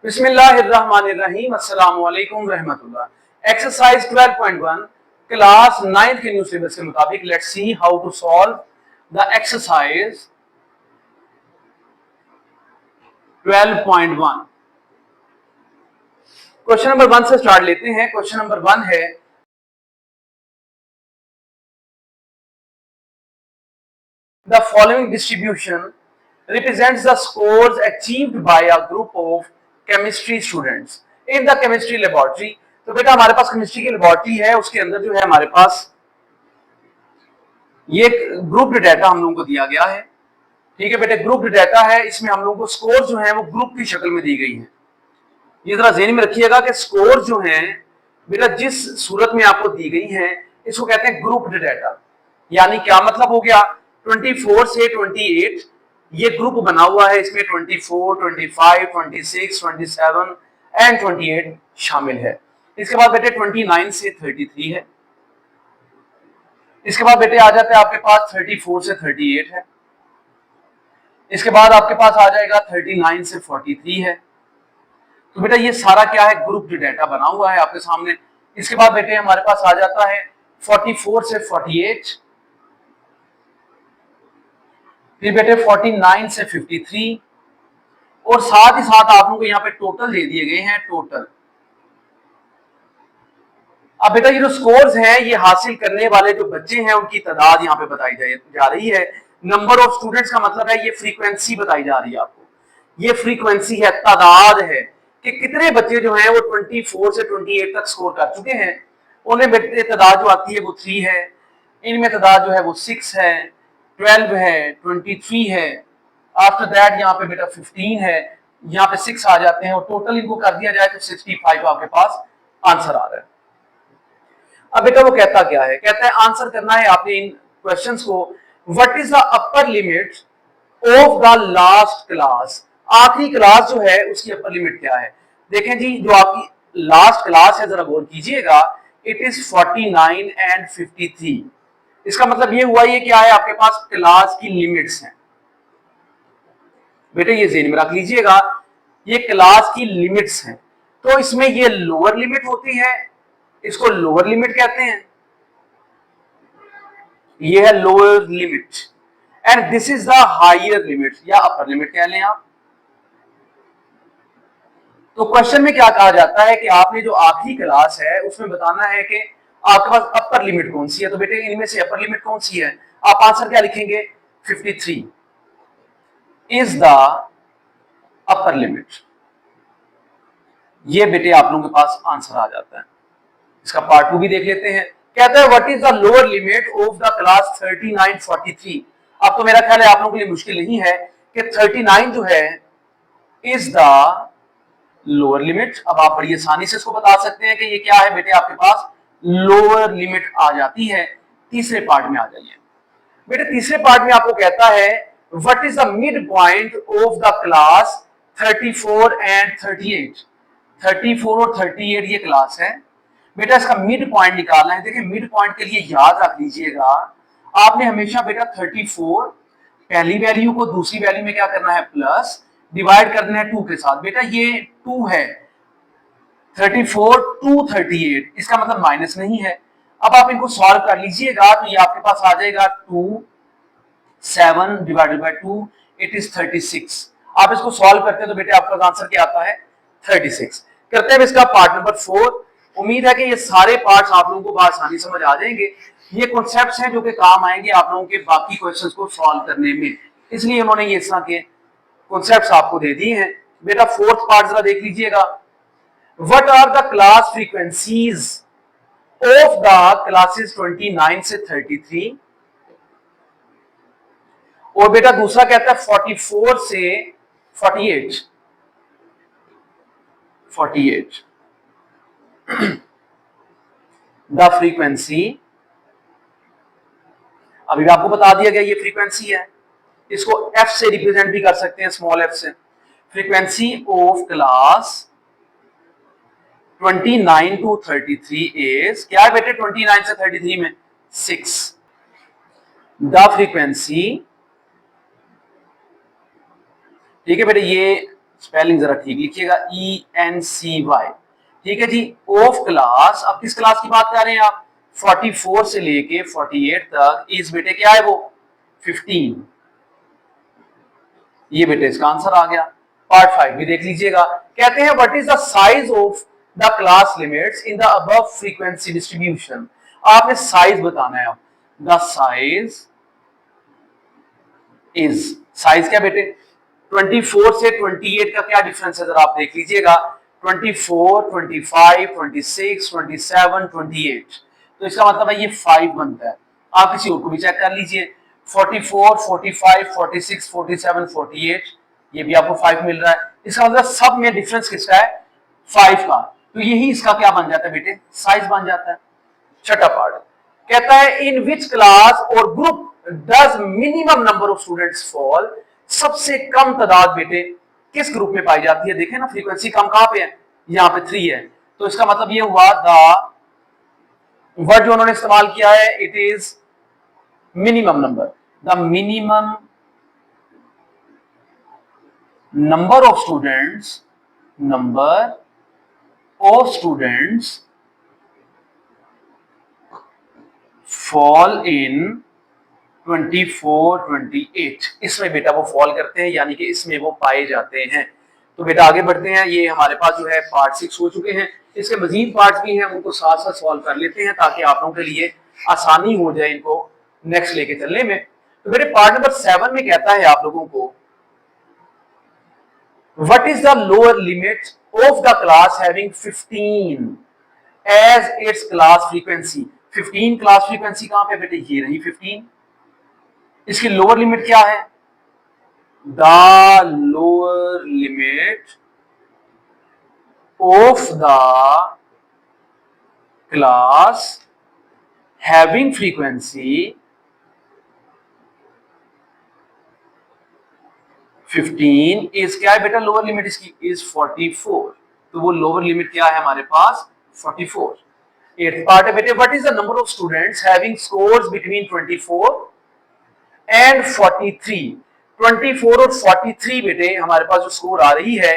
बिस्मिल्लाहिर्रहमानिर्रहीम, अस्सलामु अलैकुम रहमतुल्लाह। एक्सरसाइज 12.1 क्लास 9th के न्यू सिलेबस के मुताबिक let's see how to solve the exercise 12.1। Question number 1 से स्टार्ट लेते हैं। क्वेश्चन नंबर 1 है the following distribution represents the scores achieved by a group of chemistry students in the chemistry laboratory। तो बेटा हमारे पास chemistry की लेबोरेटरी है, उसके अंदर जो है हमारे पास ये ग्रुप डाटा हम लोगों को दिया गया है। ठीक है बेटे, ग्रुप डाटा है, इसमें हम लोगों को स्कोर जो है वो ग्रुप की शक्ल में दी गई है। ये जरा ज़हन में रखिएगा कि स्कोर जो है बेटा जिस सूरत में आपको दी गई है इसको कहते हैं ग्रुप डाटा। यानी क्या मतलब हो गया, 24 से 28 ये ग्रुप बना हुआ है, इसमें 24, 25, 26, 27 एंड 28 शामिल है। इसके बाद बेटे 29 से 33 है। इसके बाद बेटे आ जाते हैं आपके पास 34 से 38 है। इसके बाद आपके पास आ जाएगा 39 से 43 है। तो बेटा ये सारा क्या है, ग्रुप डाटा बना हुआ है आपके सामने। इसके बाद बेटे हमारे पास आ जाता है 44 से 48, फिर बेटे 49 से 53 और साथ ही साथ आप लोगों को यहाँ पे टोटल दे दिए गए हैं, टोटल। अब बेटा ये जो स्कोर्स हैं ये हासिल करने वाले जो बच्चे हैं उनकी तादाद यहाँ पे बताई जा रही है। नंबर ऑफ स्टूडेंट्स का मतलब है ये फ्रीक्वेंसी बताई जा रही है आपको। ये फ्रीक्वेंसी है, तादाद है कि कितने बच्चे जो हैं वो 24 से 28 तक स्कोर कर चुके हैं। उन्हें बेटे तादाद जो आती है वो 3 है, इनमें तादाद जो है वो 6 है, 12 है, 23 है, आफ्टर दैट यहाँ पे बेटा 15 है, यहाँ पे 6 आ जाते हैं और टोटल इनको कर दिया जाए तो 65 आपके पास आंसर आ रहा है। अब बेटा वो कहता क्या है, कहता है आंसर करना है आपने इन क्वेश्चंस को। What is the upper limit of the last class, आखिरी क्लास जो है उसकी अपर लिमिट क्या है। देखें जी, जो आपकी लास्ट क्लास है जरा गौर कीजिएगा, इट इज 49 एंड 53। इसका मतलब ये हुआ, ये क्या है आपके पास क्लास की लिमिट्स हैं। बेटे ये ज़हन में रख लीजिएगा, ये क्लास की लिमिट्स हैं। तो इसमें ये लोअर लिमिट होती है, इसको लोअर लिमिट कहते हैं, ये है lower limit, and this is the higher limit या अपर लिमिट कह लें आप। तो क्वेश्चन में क्या कहा जाता है कि आपने जो आखिरी क्लास है उसमें बताना है कि आपके पास अपर लिमिट कौन सी है। तो बेटे इनमें से अपर लिमिट कौन सी है, आप आंसर क्या लिखेंगे, 53 इज द अपर लिमिट। ये बेटे आप लोगों के पास आंसर आ जाता है। इसका पार्ट 2 भी देख लेते हैं। कहता है what is the lower limit of the class 39, 43। अब तो मेरा ख्याल है आप लोगों के लिए मुश्किल नहीं है कि 39 जो है इज द लोअर लिमिट। अब आप बड़ी आसानी से इसको बता सकते हैं कि ये क्या है बेटे, आपके पास लोअर लिमिट आ जाती है। तीसरे पार्ट में आ जाइए बेटे। तीसरे पार्ट में आपको कहता है what is the mid point of the class 34 and 38। 34 और 38 ये क्लास है बेटा, इसका मिड पॉइंट निकालना है। देखिए मिड पॉइंट के लिए याद रख लीजिएगा, आपने हमेशा बेटा 34 पहली वैल्यू को दूसरी वैल्यू में क्या करना है, प्लस, डिवाइड करना है 2 के साथ। बेटा ये 2 है, 34 टू 38, इसका मतलब माइनस नहीं है। अब आप इनको सॉल्व कर लीजिएगा तो ये आपके पास आ जाएगा 2, 7 डिवाइडेड बाय 2, इट इज 36। आप इसको सॉल्व करते हैं तो बेटे आपका आंसर क्या आता है, 36। करते हैं इसका पार्ट नंबर 4। उम्मीद है कि ये सारे पार्ट्स आप लोगों को आसानी समझ आ जाएंगे। ये कॉन्सेप्ट्स हैं जो कि काम आएंगे आप लोगों के बाकी क्वेश्चंस को सॉल्व करने में, इसलिए उन्होंने ये इस तरह के कॉन्सेप्ट्स आपको दे दिए हैं। बेटा फोर्थ पार्ट जरा देख लीजिएगा। What are the class frequencies of the classes 29 से 33। और बेटा दूसरा कहता है 44 से 48। द फ्रीक्वेंसी, अभी भी आपको बता दिया गया ये फ्रीक्वेंसी है, इसको एफ से रिप्रेजेंट भी कर सकते हैं, स्मॉल एफ से। Frequency of class 29 to 33 is क्या है बेटे, 29 से 33 में 6। द फ्रीक्वेंसी, ठीक है बेटे, ये स्पेलिंग जरा ठीक लिखिएगा, ENCY, ठीक है जी। ऑफ क्लास, अब किस क्लास की बात कर रहे हैं आप, 44 से लेके 48 तक, इस बेटे क्या है वो 15, ये बेटे इसका आंसर आ गया। पार्ट 5 भी देख लीजिएगा, कहते हैं what is the size of the class limits in the above frequency distribution. आपने साइज बताना है, अब द साइज इज, साइज क्या बेटे, 24 से 28 का क्या डिफरेंस है जरा आप देख लीजिएगा, 24, 25, 26, 27, 28, तो इसका मतलब है ये 5 बनता है। आप किसी और को भी चेक कर लीजिए, 44, 45, 46, 47, 48, ये भी आपको 5 मिल रहा है। इसका मतलब सब में डिफरेंस किसका है, 5 का, तो यही इसका क्या बन जाता है बेटे, साइज बन जाता है। छठा पार्ट कहता है इन विच क्लास और group does minimum number of students fall, सबसे कम तादाद बेटे किस ग्रुप में पाई जाती है। देखें ना, फ्रीक्वेंसी कम कहां पे है, यहां पे 3 है, तो इसका मतलब ये हुआ द वर्ड जो उन्होंने इस्तेमाल किया है, it is minimum number, the minimum number of students, number of students fall in 24, 28, इसमें बेटा वो फॉल करते हैं, यानी कि इसमें वो पाए जाते हैं। तो बेटा आगे बढ़ते हैं, ये हमारे पास जो है पार्ट 6 हो चुके हैं, इसके मजीद पार्ट भी हैं, उनको साथ साथ सॉल्व कर लेते हैं ताकि आप लोगों के लिए आसानी हो जाए इनको नेक्स्ट लेके चलने में। तो बेटे पार्ट नंबर 7 में कहता है आप लोगों को what is the lower limit of the class having 15 as its class frequency. 15 class frequency कहां पे बेटे, ये रही 15, इसकी लोअर लिमिट क्या है, the lower limit of the class having frequency 15 is क्या है बेटा, लोअर लिमिट इसकी इज 44, तो वो लोअर लिमिट क्या है हमारे पास 44। एट्थ पार्ट है बेटे what is the number of students having scores between 24 and 43। 24 और 43 बेटे हमारे पास जो स्कोर आ रही है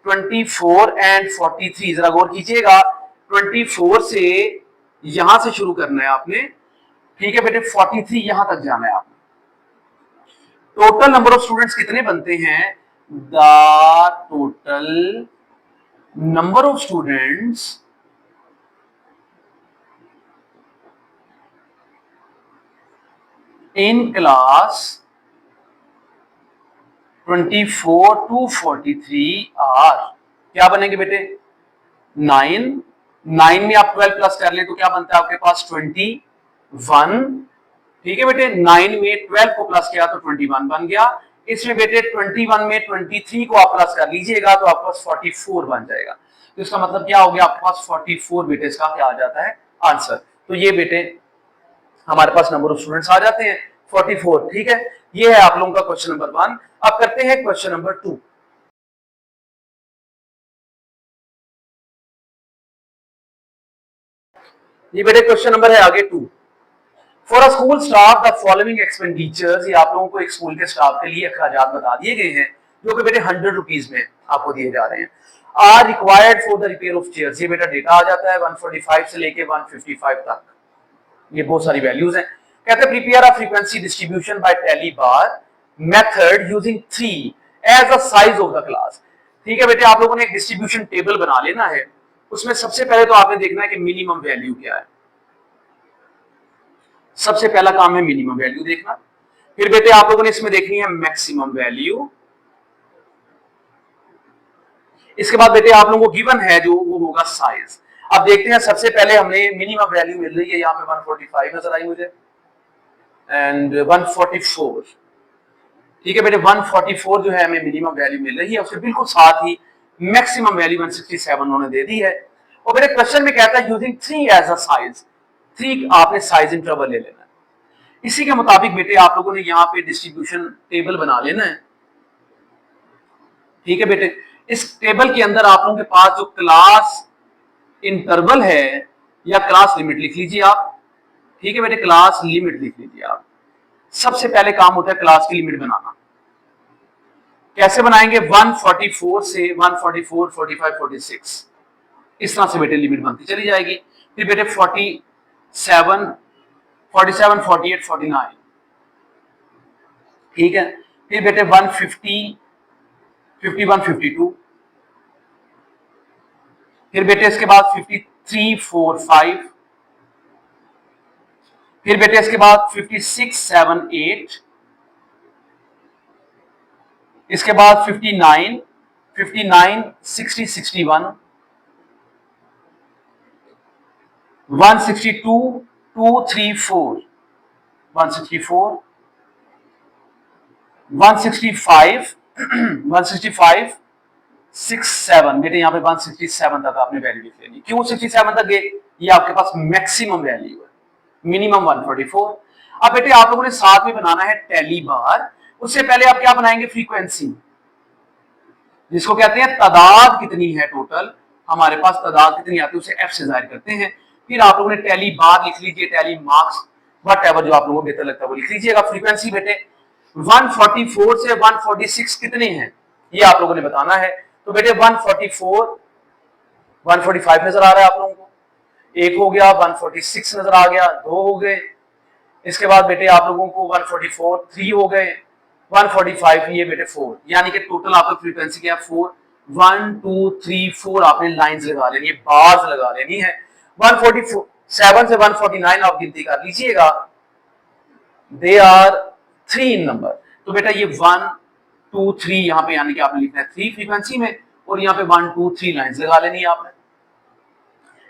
24 एंड 43, जरा गौर कीजिएगा, 24 से यहां से शुरू करना है आपने, ठीक है बेटे, 43 यहां तक जाना है आपने। टोटल नंबर ऑफ स्टूडेंट्स कितने बनते हैं, the total number of students in class 24 to 43 are क्या बनेंगे बेटे, 9, 9 में आप 12 प्लस कर ले तो क्या बनता है आपके पास 21, ठीक है बेटे, 9 में 12 को प्लस किया तो 21 बन गया। इसमें बेटे 21 में 23 को आप प्लस कर लीजिएगा तो आपके पास 44 बन जाएगा। तो इसका मतलब क्या हो गया, आपके पास 44 बेटे इसका क्या आ जाता है आंसर। तो ये बेटे हमारे पास नंबर ऑफ स्टूडेंट्स आ जाते हैं 44, ठीक है। ये है आप लोगों का क्वेश्चन नंबर 1। अब करते हैं क्वेश्चन नंबर 2। ये बेटे क्वेश्चन नंबर है आगे 2। For a school staff the following expenditures, ये आप लोगों को एक स्कूल के स्टाफ के लिए अखराजात बता दिए गए हैं जो कि बेटे 100 रुपीज में आपको दिए जा रहे हैं। Are required for the repair of chairs, ये बेटा डेटा आ जाता है 145 से लेके 155 तक, ये बहुत सारी वैल्यूज हैं। कहते हैं prepare a frequency distribution by tally bar method using 3 as the size of the class. ठीक है बेटे, आप लोगों ने एक डिस्ट्रीब्यूशन टेबल बना लेना है, उसमें सबसे पहले तो आपने देखना है कि मिनिमम वैल्यू क्या है, सबसे पहला काम है मिनिमम वैल्यू देखना। फिर बेटे आप लोगों ने इसमें देखनी है मैक्सिमम वैल्यू। इसके बाद बेटे आप लोगों को गिवन है जो वो होगा साइज। अब देखते हैं, सबसे पहले हमने मिनिमम वैल्यू मिल रही है यहाँ पे 145 नजर आई मुझे एंड 144, ठीक है बेटे, 144 जो है हमें मिनिमम वैल्यू मिल रही है, उसके बिल्कुल साथ ही मैक्सिमम वैल्यू 167 उन्होंने दे दी है। और बेटे क्वेश्चन में कहता है यूजिंग 3 एज अ साइज, 3 आपने साइज इंटरवल ले लेना है। इसी के मुताबिक बेटे आप लोगों ने यहाँ पे डिस्ट्रीब्यूशन टेबल बना लेना है, ठीक है बेटे। इस टेबल के अंदर आप लोगों के पास जो क्लास इंटरवल है या क्लास लिमिट लिख लीजिए आप, ठीक है बेटे, क्लास लिमिट लिख लीजिए आप। सबसे पहले काम होता है क्लास की लिमिट बनाना। कैसे बनाएंगे? 144 से 144, 45, 46 इस तरह से बेटे लिमिट बनती चली जाएगी। फिर बेटे 47, 47, 48, 49, ठीक है। फिर बेटे 150, 51, 52, फिर बेटे इसके बाद 53, 4, 5, फिर बेटे इसके बाद 56, 7, 8, इसके बाद 59, 59, 60, 61, 162, 2, 3, 4, 164, 165, 165, 6, 7, बेटे यहाँ पे 167 तक आपने वैल्यू लिख लेनी। क्यों 67 तक गए? ये आपके पास मैक्सिमम वैल्यू है, मिनिमम 144। अब बेटे आप लोगों ने साथ में बनाना है टैली बार। उससे पहले आप क्या बनाएंगे? फ्रीक्वेंसी, जिसको कहते हैं तादाद कितनी है टोटल, हमारे पास तादाद कितनी आती है उसे एफ से जाहिर करते हैं। फिर आप लोगों ने टैली बार लिख लीजिए, टैली मार्क्स, वट एवर जो आप लोगों को बेहतर लगता है वो लिख लीजिएगा। फ्रीक्वेंसी बेटे 144 से 146 कितने हैं ये आप लोगों ने बताना है। तो बेटे 144, 145 नजर आ रहा है आप लोगों को, एक हो गया, 146 नजर आ गया, दो हो गए। इसके बाद बेटे आप लोगों को 144, 3 हो गए, 145 ये बेटे 4, यानी कि टोटल आपका फ्रीक्वेंसी क्या है? 4। 1, 2, 3, 4 आपने लाइंस लगा लेनी है, बार्स लगा लेनी है। 147 से 149 आप गिनती कर लीजिएगा, दे आर 3 इन नंबर। तो बेटा ये 1, 2, 3 यहाँ पे यानी कि आपने लिखना है 3 फ्रीक्वेंसी में, और यहाँ पे 1, 2, 3 लाइंस लगा लेनी है आपने।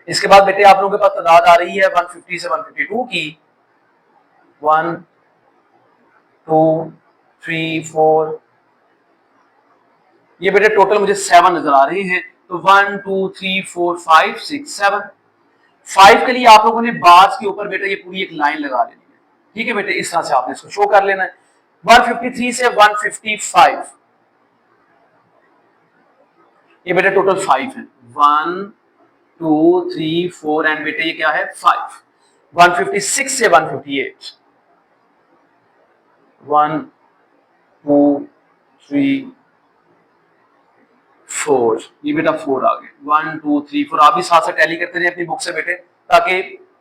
इसके बाद बेटे आप लोगों के पास तादाद आ रही है 150 से 152 की, 1, 2, 3, 4, ये बेटे टोटल मुझे 7 नजर आ रहे हैं। तो 1, 2, 3, 4, 5, 6, 7। 5 के लिए आप लोगों ने बार्स के ऊपर बेटा ये पूरी एक लाइन लगा लेनी है, ठीक है बेटे, इस तरह से आपने इसको शो कर लेना है। 153 से 155, ये बेटे टोटल 5 है, 1, 2, 3, 4 एंड बेटे ये क्या है? 5। 156 से 158, 1, 2, 3, 4, ये बेटा 4 आ गए, 1, 2, 3, 4। आप भी साथ साथ टैली करते रहे अपनी बुक से बेटे, ताकि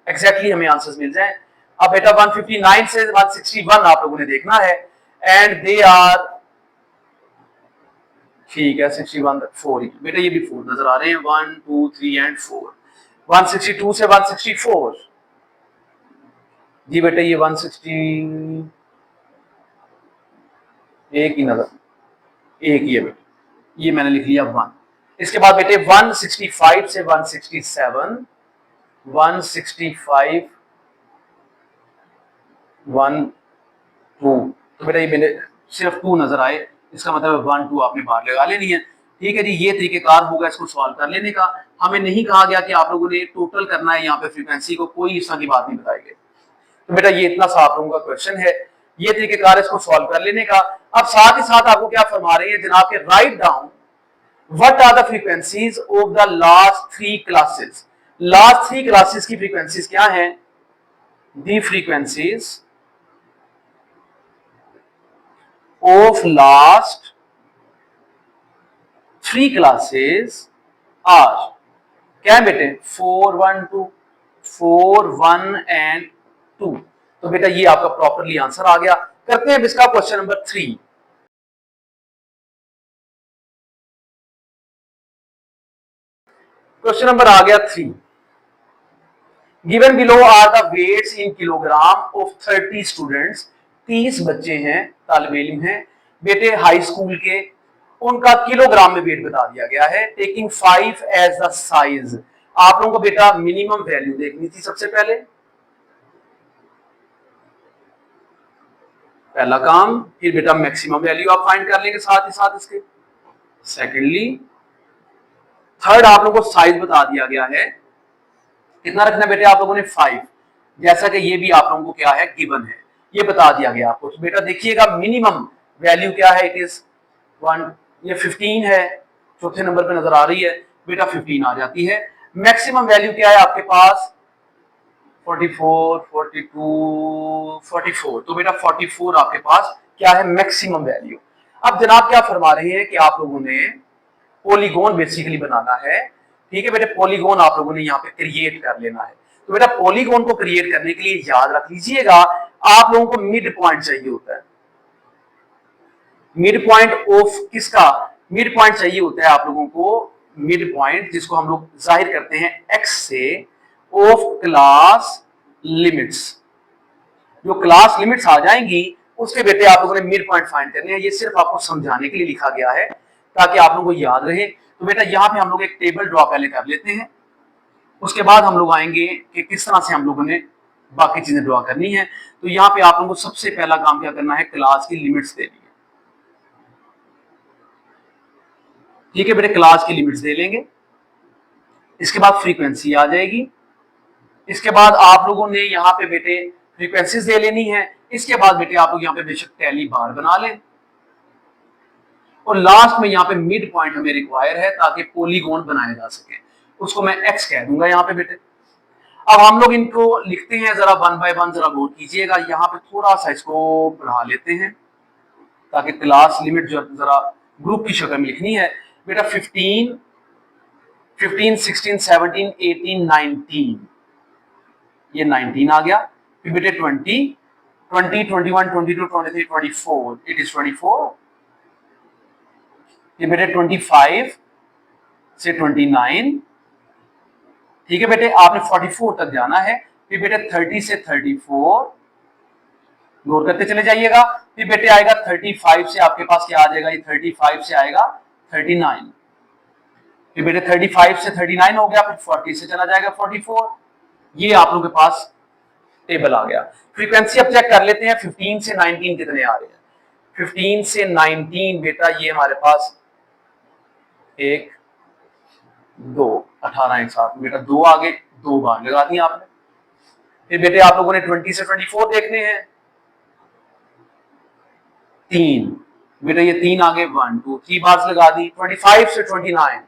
एग्जैक्टली हमें आंसर्स मिल जाएं। अब बेटा 159 से 161 आप लोगों ने देखना है, एंड दे आर, ठीक है, 61 तक 4 ही बेटा, ये भी 4 नजर आ रहे हैं, 1, 2, 3 एंड 4। 162 से 164, जी बेटे ये 160, एक ही नजर, एक ही है बेटे, ये मैंने लिख लिया 1। इसके बाद बेटे 165 से 167, 165, 1, 2, तो बेटा ये मैंने सिर्फ 2 नजर आए, इसका मतलब 1, 2 आपने बाहर लगा लेनी है, ठीक है जी। ये तरीकेकार होगा इसको सॉल्व कर लेने का। हमें नहीं कहा गया कि आप लोगों ने टोटल करना है यहाँ पे फ्रीक्वेंसी को, कोई इस तरह की बात नहीं बताई गई। तो बेटा ये इतना सा आप लोगों का क्वेश्चन है, ये तरीकेकार इसको सॉल्व कर लेने का। अब साथ ही साथ आपको क्या फरमा रहे हैं जनाब के, write down what are the frequencies of the last 3 classes. Last 3 classes की फ्रीक्वेंसीज क्या है? The frequencies of last 3 classes are, क्या है बेटे? 4, 1, 2, 4, 1 एंड 2। तो बेटा ये आपका प्रॉपरली आंसर आ गया। करते हैं इसका क्वेश्चन नंबर 3। क्वेश्चन नंबर आ गया 3। Given below are the weights in kilogram of 30 students. 30 बच्चे हैं, तालिब इल्म हैं बेटे हाई स्कूल के, उनका किलोग्राम में वेट बता दिया गया है। Taking 5 as the size. आप लोगों को बेटा मिनिमम वैल्यू देखनी थी सबसे पहले, पहला काम। फिर बेटा मैक्सिमम वैल्यू आप फाइंड कर लेंगे साथ ही साथ इसके। सेकेंडली, थर्ड आप लोगों को साइज बता दिया गया है, कितना रखना बेटे आप लोगों ने? 5, जैसा कि ये भी आप लोगों को क्या है? गिवन है, ये बता दिया गया आपको। तो बेटा देखिएगा मिनिमम वैल्यू क्या है? इट इज 1, ये 15 है, चौथे नंबर पे नजर आ रही है बेटा, 15 आ जाती है। मैक्सिमम वैल्यू क्या है आपके पास? 44, 42, 44। तो बेटा 44 आपके पास क्या है? Maximum value. अब जनाब क्या फरमा रहे हैं कि आप लोगों ने पॉलीगॉन बेसिकली बनाना है। ठीक है बेटे, पॉलीगॉन आप लोगों ने यहाँ पे क्रिएट कर लेना है। तो बेटा पॉलीगॉन को क्रिएट करने के लिए याद रख लीजिएगा आप लोगों को मिड पॉइंट चाहिए होता है। मिड पॉइंट ऑफ किसका? मिड पॉइंट चाहिए होता है आप लोगों को, मिड पॉइंट जिसको हम लोग जाहिर करते हैं एक्स से, ऑफ क्लास लिमिट्स। जो क्लास लिमिट्स आ जाएंगी उसके बेटे आप लोगों ने मिड पॉइंट फाइंड करने हैं। ये सिर्फ आपको समझाने के लिए लिखा गया है ताकि आप लोगों को याद रहे। तो बेटा यहाँ पे हम लोग एक टेबल ड्रॉ पहले कर लेते हैं, उसके बाद हम लोग आएंगे कि किस तरह से हम लोगों ने बाकी चीजें ड्रॉ करनी है। तो यहाँ पे आप लोगों को सबसे पहला काम क्या करना है, क्लास की लिमिट्स देनी है। ठीक है बेटे, क्लास की लिमिट्स दे लेंगे। इसके बाद फ्रीक्वेंसी आ जाएगी। इसके बाद आप लोगों ने यहाँ पे बेटे फ्रीक्वेंसीज दे लेनी है। इसके बाद बेटे आप लोग यहाँ पे बेशक टैली बार बना लें और लास्ट में यहाँ पे मिड पॉइंट हमें रिक्वायर है ताकि पॉलीगॉन बनाया जा सके। उसको मैं एक्स कह दूंगा यहाँ पे बेटे। अब हम लोग इनको लिखते हैं, जरा वन बाय वन जरा गौर कीजिएगा। यहाँ पे थोड़ा सा इसको बढ़ा लेते हैं ताकि क्लास लिमिट जो जरा ग्रुप की शक्ल में लिखनी है। बेटा 15, 16, 17, 18, 19, ये 19 आ गया। फिर बेटे 20, 21, 22, 23, 24, इट इज 24। ये बेटे 25 से 29। ठीक है बेटे, आपने 44 तक जाना है। फिर बेटे 30 से 34 गौर करते चले जाइएगा। फिर बेटे आएगा 35 से आपके पास क्या आ जाएगा, ये 35 से आएगा 39। फिर बेटे 35 से 39 हो गया। फिर 40 से चला जाएगा 44। ये आप लोगों के पास टेबल आ गया। फ्रीक्वेंसी अब चेक कर लेते हैं 15 से 19 कितने आ रहे हैं। 15 से 19 बेटा ये हमारे पास 1 2 18 एक साथ बेटा 2 आगे 2 बार लगा दी आपने। फिर बेटे आप लोगों ने 20 से 24 देखने हैं, 3 बेटा ये 3 आगे 1 2 3 बार लगा दी। 25 से 29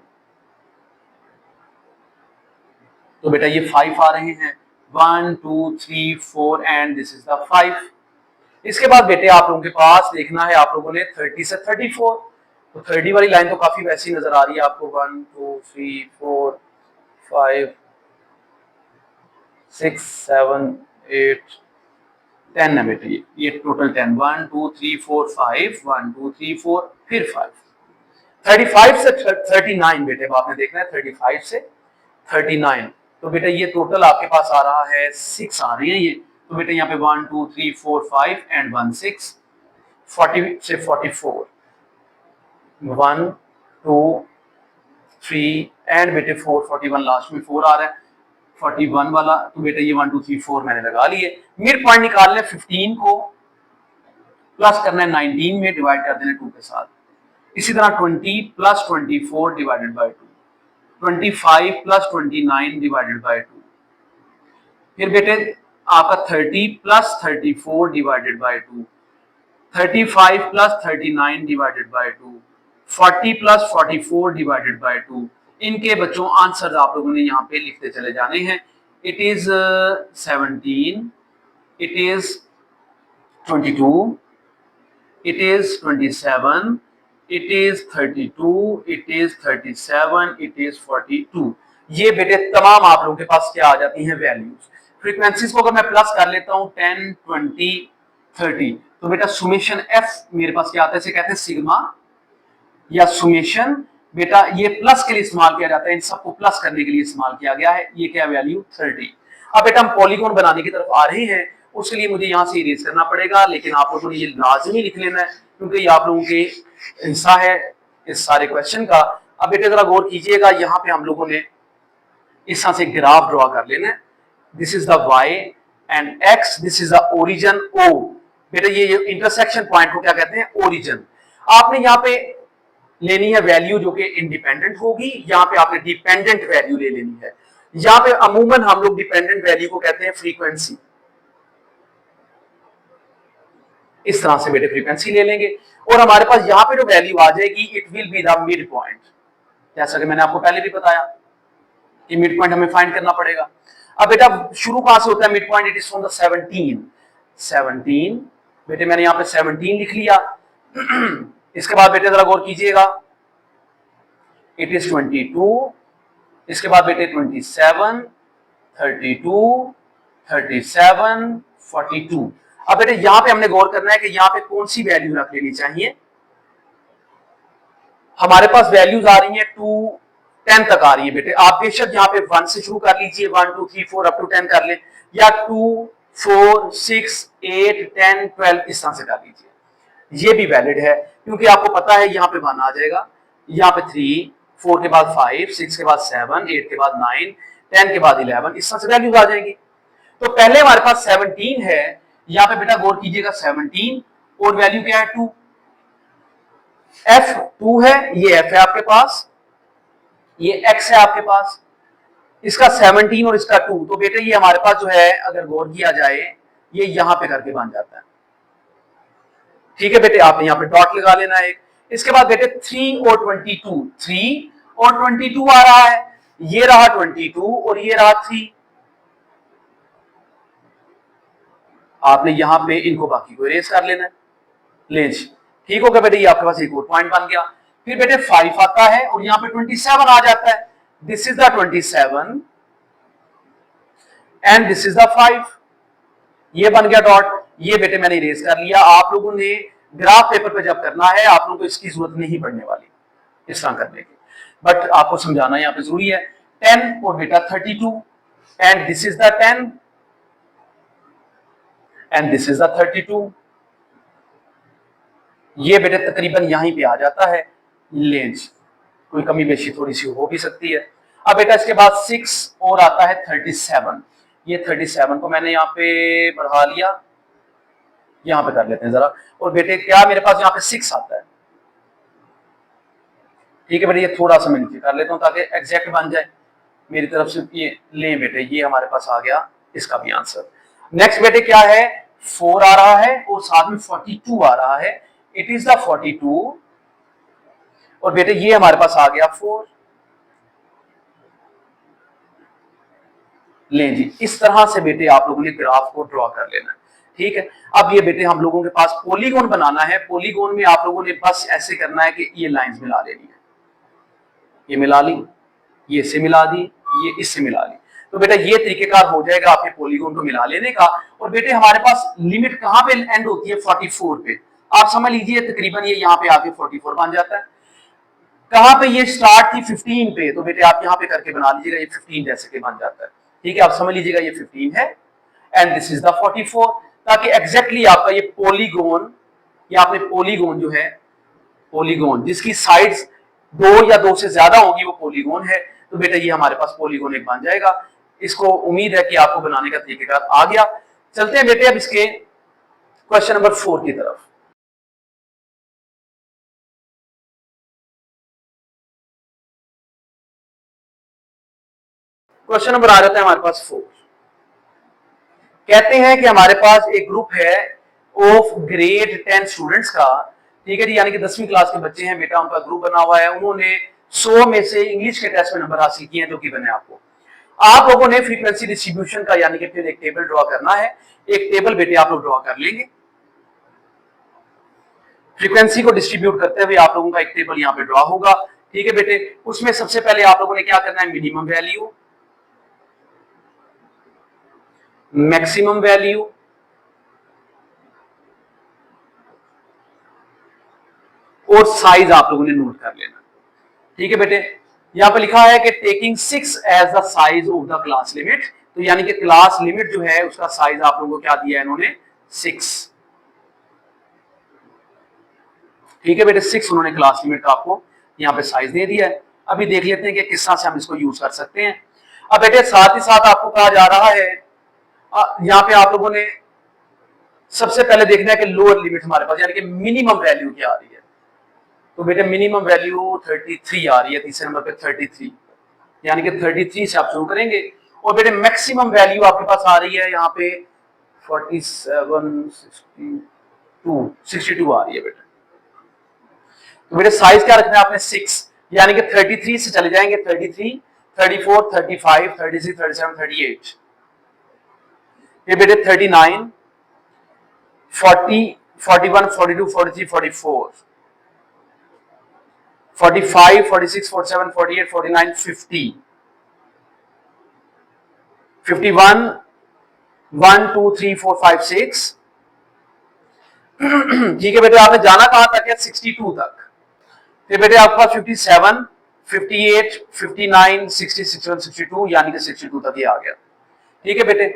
तो बेटा ये 5 आ रहे हैं, 1 2 3 4 एंड दिस इज द 5। इसके बाद बेटे आप लोगों के पास देखना है आप लोगों ने 30 से 34। तो 30 वाली लाइन तो काफी वैसी नजर आ रही है आपको, 1 2 3 4 5 6 7 8 10 है बेटे, ये टोटल 10, 1 2 3 4 5 1 2 3 4 फिर 5। 35 से 39 बेटे आपने देखना है, 35 से 39। तो बेटा ये टोटल आपके पास आ रहा है 6 आ रही है ये। तो बेटा यहाँ पे 1 2 3 4 5 एंड 1 6। 40 से 44 1 2 3 एंड बेटे 4 41 लास्ट में 4 आ रहा है, 41 वाला। तो बेटा ये 1 2 3 4 मैंने लगा लिए। मिड पॉइंट निकालना है, 15 को प्लस करना है 19 में, डिवाइड कर देना 2 के साथ। इसी तरह 20 plus 24 divided by 2, 25 plus 29 divided by 2। फिर बेटे आपका 30 plus 34 divided by 2, 35 plus 39 divided by 2, 40 plus 44 divided by 2। इनके बच्चों आंसर आप लोगों ने यहाँ पे लिखते चले जाने हैं। It is 17, it is 22, it is 27, it is 32, it is 37, it is 42। ये बेटे तमाम आप लोगों के पास क्या आ जाती हैं, वैल्यूज। फ्रीक्वेंसीज को अगर मैं प्लस कर लेता हूं 10 20 30 तो बेटा सुमेशन एफ मेरे पास क्या आता है, इसे कहते हैं सिग्मा या सुमेशन। बेटा ये प्लस के लिए इस्तेमाल किया जाता है, इन सबको प्लस करने के लिए इस्तेमाल किया गया है। ये क्या वैल्यू 30। अब बेटा हम पॉलीगॉन बनाने की तरफ आ रहे हैं, उसके लिए मुझे यहाँ से इरेज करना पड़ेगा, लेकिन आप लोगों ने ये लाजमी लिख लेना है क्योंकि ये आप लोगों के हिस्सा है इस सारे क्वेश्चन का। अब बेटे जरा गौर कीजिएगा, यहाँ पे हम लोगों ने इस तरह से ग्राफ ड्रॉ कर लेना है। This is the y and x, this is the origin O। बेटा ये इंटरसेक्शन पॉइंट को क्या कहते हैं, ओरिजिन। आपने यहाँ पे लेनी है वैल्यू जो कि इंडिपेंडेंट होगी, यहाँ पे आपने डिपेंडेंट वैल्यू ले लेनी है। यहाँ पे अमूमन हम लोग डिपेंडेंट वैल्यू को कहते हैं फ्रीक्वेंसी। इस तरह से बेटे फ्रीक्वेंसी ले लेंगे और हमारे पास यहाँ पे जो वैल्यू आ जाएगी it will be the mid point. जैसा कि मैंने आपको पहले भी बताया कि मिड पॉइंट हमें फाइंड करना पड़ेगा। अब बेटा शुरू कहां से होता है mid point, it is from the 17। बेटे मैंने यहाँ पे 17 लिख लिया। इसके बाद बेटे जरा गौर कीजिएगा, इट इज 22, इसके बाद बेटे 27, 32, 37, 42। अब बेटे यहां पे हमने गौर करना है कि यहां पे कौन सी वैल्यू रख लेनी चाहिए। हमारे पास वैल्यूज आ रही हैं 2 10 तक आ रही है बेटे। आप बेशक यहाँ पे 1 से शुरू कर लीजिए, 1 2 3 4 अप टू 10 कर ले, या 2 4 6 8 10 12 इस तरह से कर लीजिए, ये भी वैलिड है, क्योंकि आपको पता है यहाँ पे 1 आ जाएगा, यहाँ पे 3, 4 के बाद 5, 6 के बाद 7, 8 के बाद 9, 10 के बाद 11, इस तरह से वैल्यूज आ जाएंगी। तो पहले हमारे पास 17 है, यहाँ पे बेटा गौर कीजिएगा 17 और वैल्यू क्या है 2, f 2 है, ये f है आपके पास, ये x है आपके पास, इसका 17 और इसका 2, तो बेटे ये हमारे पास जो है अगर गौर किया जाए ये यहां पे करके बन जाता है। ठीक है बेटे, आपने यहां पे डॉट लगा लेना है। इसके बाद बेटे 3 और 22, 3 और 22 आ रहा है, ये रहा 22 और ये रहा 3। आपने यहां पे इनको बाकी को इरेज कर लेना है। ले जी, ठीक हो गया बेटे, ये आपके पास एक और पॉइंट बन गया। फिर बेटे 5 आता है और यहां पे 27 आ जाता है, this is the 27 and this is the 5, ये बन गया डॉट। ये बेटे मैंने इरेज कर लिया। आप लोगों ने ग्राफ पेपर पे जब करना है आप लोगों को इसकी जरूरत नहीं पड़ने वाली इस तरह करने की, बट आपको समझाना यहाँ पे जरूरी है। 10 और बेटा 32 and this is the 10 and this is the 32, ये बेटे तकरीबन यहीं पे आ जाता है। लेंज कोई कमी बेशी थोड़ी सी हो भी सकती है। अब बेटा इसके बाद 6 और आता है 37, ये 37 को मैंने यहाँ पे बढ़ा लिया, यहाँ पे कर लेते हैं जरा। और बेटे क्या मेरे पास यहाँ पे 6 आता है, ठीक है बेटे, ये थोड़ा सा मैं नीचे कर लेता हूँ ताकि एग्जैक्ट बन जाए मेरी तरफ से। ये ले बेटे, ये हमारे पास आ गया इसका भी आंसर। नेक्स्ट बेटे क्या है, 4 आ रहा है और साथ में 42 आ रहा है, इट इज द 42 और बेटे ये हमारे पास आ गया 4। ले जी, इस तरह से बेटे आप लोगों ने ग्राफ को ड्रॉ कर लेना है, ठीक है। अब ये बेटे हम लोगों के पास पॉलीगॉन बनाना है। पॉलीगॉन में आप लोगों ने बस ऐसे करना है कि ये लाइंस मिला लेनी है, ये मिला ली, ये इससे मिला दी, ये इससे मिला ली, तो बेटा ये तरीकेकार हो जाएगा आपके पॉलीगॉन को मिला लेने का। और बेटे हमारे पास लिमिट कहां पे एंड होती है, 44 पे। आप समझ लीजिए तकरीबन ये यहाँ पे आके 44 बन जाता है। कहां पे ये स्टार्ट थी 15 पे, तो बेटे आप यहाँ पे करके बना लीजिएगा, ये 15 जैसे के बन जाता है, ठीक है। आप समझ लीजिएगा ये 15 है एंड दिस इज द 44, ताकि एग्जैक्टली आपका ये पॉलीगॉन, ये आपने पॉलीगॉन जो है, पॉलीगॉन जिसकी साइड्स 2 या 2 से ज्यादा होगी वो पॉलीगॉन है। तो बेटा ये हमारे पास पॉलीगॉन एक बन जाएगा। इसको उम्मीद है कि आपको बनाने का तरीकेकार आ गया। चलते हैं बेटे अब इसके क्वेश्चन नंबर 4 की तरफ। क्वेश्चन नंबर आ जाता है हमारे पास 4। कहते हैं कि हमारे पास एक ग्रुप है ऑफ ग्रेड 10 स्टूडेंट्स का, ठीक है जी, यानी कि 10वीं क्लास के बच्चे हैं बेटा, उनका ग्रुप बना हुआ है। उन्होंने 100 में से इंग्लिश के टेस्ट में नंबर हासिल किए हैं जो कि बने आपको। आप लोगों ने फ्रीक्वेंसी डिस्ट्रीब्यूशन का यानी कि फिर एक टेबल ड्रॉ करना है। एक टेबल बेटे आप लोग ड्रॉ कर लेंगे। फ्रीक्वेंसी को डिस्ट्रीब्यूट करते हुए आप लोगों का एक टेबल यहाँ पे ड्रॉ होगा, ठीक है बेटे। उसमें सबसे पहले आप लोगों ने क्या करना है, मिनिमम वैल्यू, मैक्सिमम वैल्यू और साइज आप लोगों ने नोट कर लेना, ठीक है बेटे। यहां पे लिखा है कि taking 6 as the size of the class limit, तो यानी कि क्लास लिमिट जो है उसका साइज आप लोगों को क्या दिया है इन्होंने, 6, ठीक है बेटे। 6 उन्होंने क्लास लिमिट का आपको यहाँ पे साइज दे दिया है। अभी देख लेते हैं कि किस तरह से हम इसको यूज कर सकते हैं। अब बेटे साथ ही साथ आपको कहा जा रहा है, यहाँ पे आप लोगों ने सबसे पहले देखना है कि लोअर लिमिट हमारे पास यानी कि मिनिमम वैल्यू क्या आ रही है। तो बेटे मिनिमम वैल्यू 33 आ रही है, तीसरे नंबर पे 33, यानी कि 33 से आप शुरू करेंगे। और बेटे मैक्सिमम वैल्यू आपके पास आ रही है यहाँ पे 47, 62 आ रही है बेटे। तो बेटे साइज क्या रखना है आपने, 6, यानी कि 33 से चले जाएंगे 33, 34, 35, 36, 37, 38, ये बेटे 39, 40, 41, 42, 43, 44, 45, 46, 47, 48, 49, 50, 51, 1 2 3 4 5 6। ठीक है बेटे, आपने जाना कहां तक है? 62 तक। फिर बेटे आपके पास 57, 58, 59, 60, 61, 62, यानी कि 62 तक ही आ गया। ठीक है बेटे,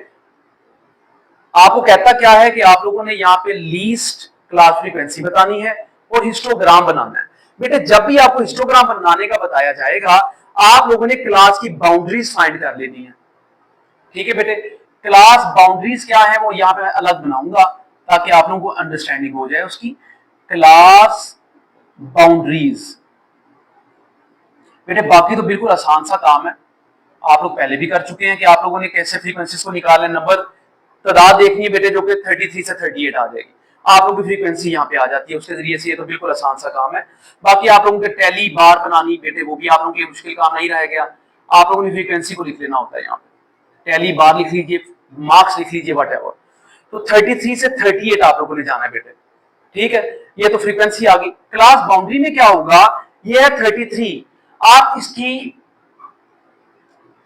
आपको कहता क्या है कि आप लोगों ने यहाँ पे लीस्ट क्लास फ्रीक्वेंसी बतानी है और हिस्टोग्राम बनाना है। बेटे जब भी आपको हिस्टोग्राम बनाने का बताया जाएगा, आप लोगों ने क्लास की बाउंड्रीज फाइंड कर लेनी है। ठीक है बेटे, क्लास बाउंड्रीज क्या है वो यहाँ पे मैं अलग बनाऊंगा ताकि आप लोगों को अंडरस्टैंडिंग हो जाए उसकी। क्लास बाउंड्रीज बेटे बाकी तो बिल्कुल आसान सा काम है, आप लोग पहले भी कर चुके हैं कि आप लोगों ने कैसे फ्रीक्वेंसीज को निकाला। नंबर तादाद देखनी है बेटे जो कि 33 से 38 आ जाएगी, आप लोगों की फ्रीक्वेंसी यहाँ पे आ जाती है उसके जरिए से। ये तो बिल्कुल आसान सा काम है। बाकी आप लोगों के टैली बार बनानी बेटे वो भी आप लोगों के लिए मुश्किल काम नहीं रह गया। आप लोगों ने फ्रीक्वेंसी को लिख लेना होता है, यहाँ पे टैली बार लिख लीजिए, मार्क्स लिख लीजिए, वट एवर। तो 33 से 38 आप लोगों ने जाना है बेटे। ठीक है, ये तो फ्रीक्वेंसी आ गई। क्लास बाउंड्री में क्या होगा, ये है 33, आप इसकी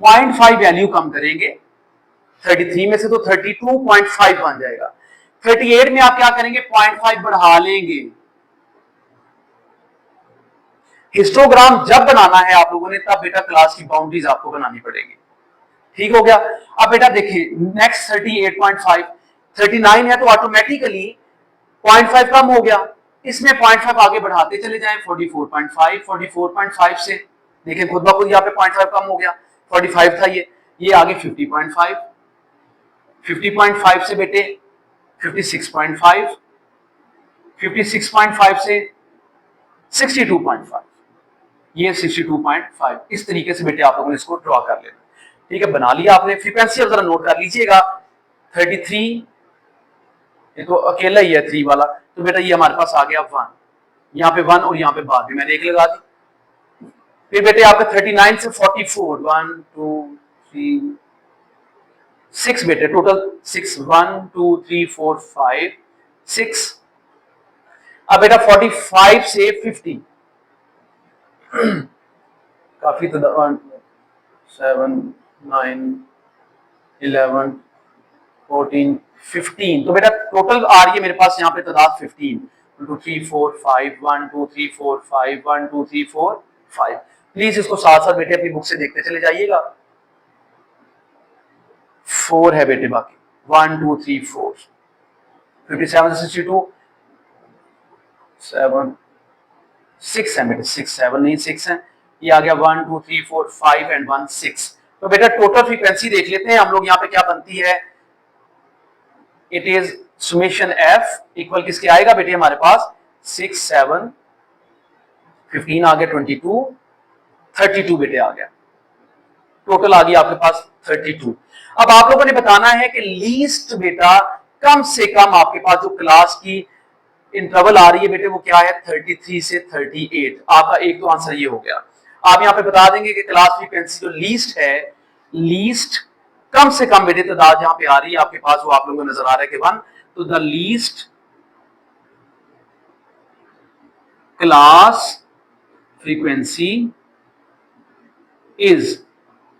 0.5 वैल्यू कम करेंगे 33 में से तो 32.5 बन जाएगा। 38 में आप क्या करेंगे, 0.5 बढ़ा लेंगे। हिस्टोग्राम जब बनाना है आप लोगों ने तब बेटा क्लास की बाउंड्रीज आपको बनानी पड़ेगी। ठीक हो गया। अब बेटा देखिए नेक्स्ट 38.5, 39 है तो ऑटोमेटिकली 0.5 कम हो गया, इसमें 0.5 आगे बढ़ाते चले जाएं 44.5, 44.5 से देखें खुद ब खुद यहाँ पे 0.5 कम हो गया, 45 था ये आगे 50.5, 50.5 से बेटे 56.5, 56.5 से 62.5, ये 62.5। इस तरीके से बेटे आप लोगों ने इसको ड्रॉ कर लेना। ठीक है, बना लिया आपने। फ्रीक्वेंसी अब जरा नोट कर लीजिएगा, 33 ये तो अकेला ही है 3 वाला, तो बेटा ये हमारे पास आ गया 1, यहाँ पे 1 और यहाँ पे बार भी मैंने एक लगा दी। फिर बेटे आपके 39 से 44, 1 2 3 6 बेटे टोटल 6, 1 2 3 4 5 6। अब बेटा 45 से 50 काफी तो 1 7 9 11 14 15, तो बेटा टोटल आ रही है मेरे पास यहाँ पे तादाद 15। 1 2 3 4 5 1 2 3 4 5 1 2 3 4 5। प्लीज इसको साथ साथ बेटे अपनी बुक से देखते चले जाइएगा। 4 है बेटे बाकी, 1 2 3 4, 57 से 62 7 6 है बेटे, 6 7 नहीं 6 है, ये आ गया 1 2 3 4 5 एंड 1 6। तो बेटा टोटल फ्रीक्वेंसी देख लेते हैं हम लोग यहाँ पे क्या बनती है। It is summation F equal किसके आएगा बेटे हमारे पास 6 7 15 आ गया 22 32 बेटे आ गया, टोटल आ गया आपके पास 32। अब आप लोगों ने बताना है कि लीस्ट बेटा कम से कम आपके पास जो क्लास की इंटरवल आ रही है बेटे वो क्या है 33 से 38। आपका एक तो आंसर ये हो गया। आप यहाँ पे बता देंगे कि क्लास फ्रीक्वेंसी जो लीस्ट है, लीस्ट कम से कम बेटे तादाद जहां पे आ रही है आपके पास वो आप लोगों को नजर आ रहा है कि 1, तो the least class frequency is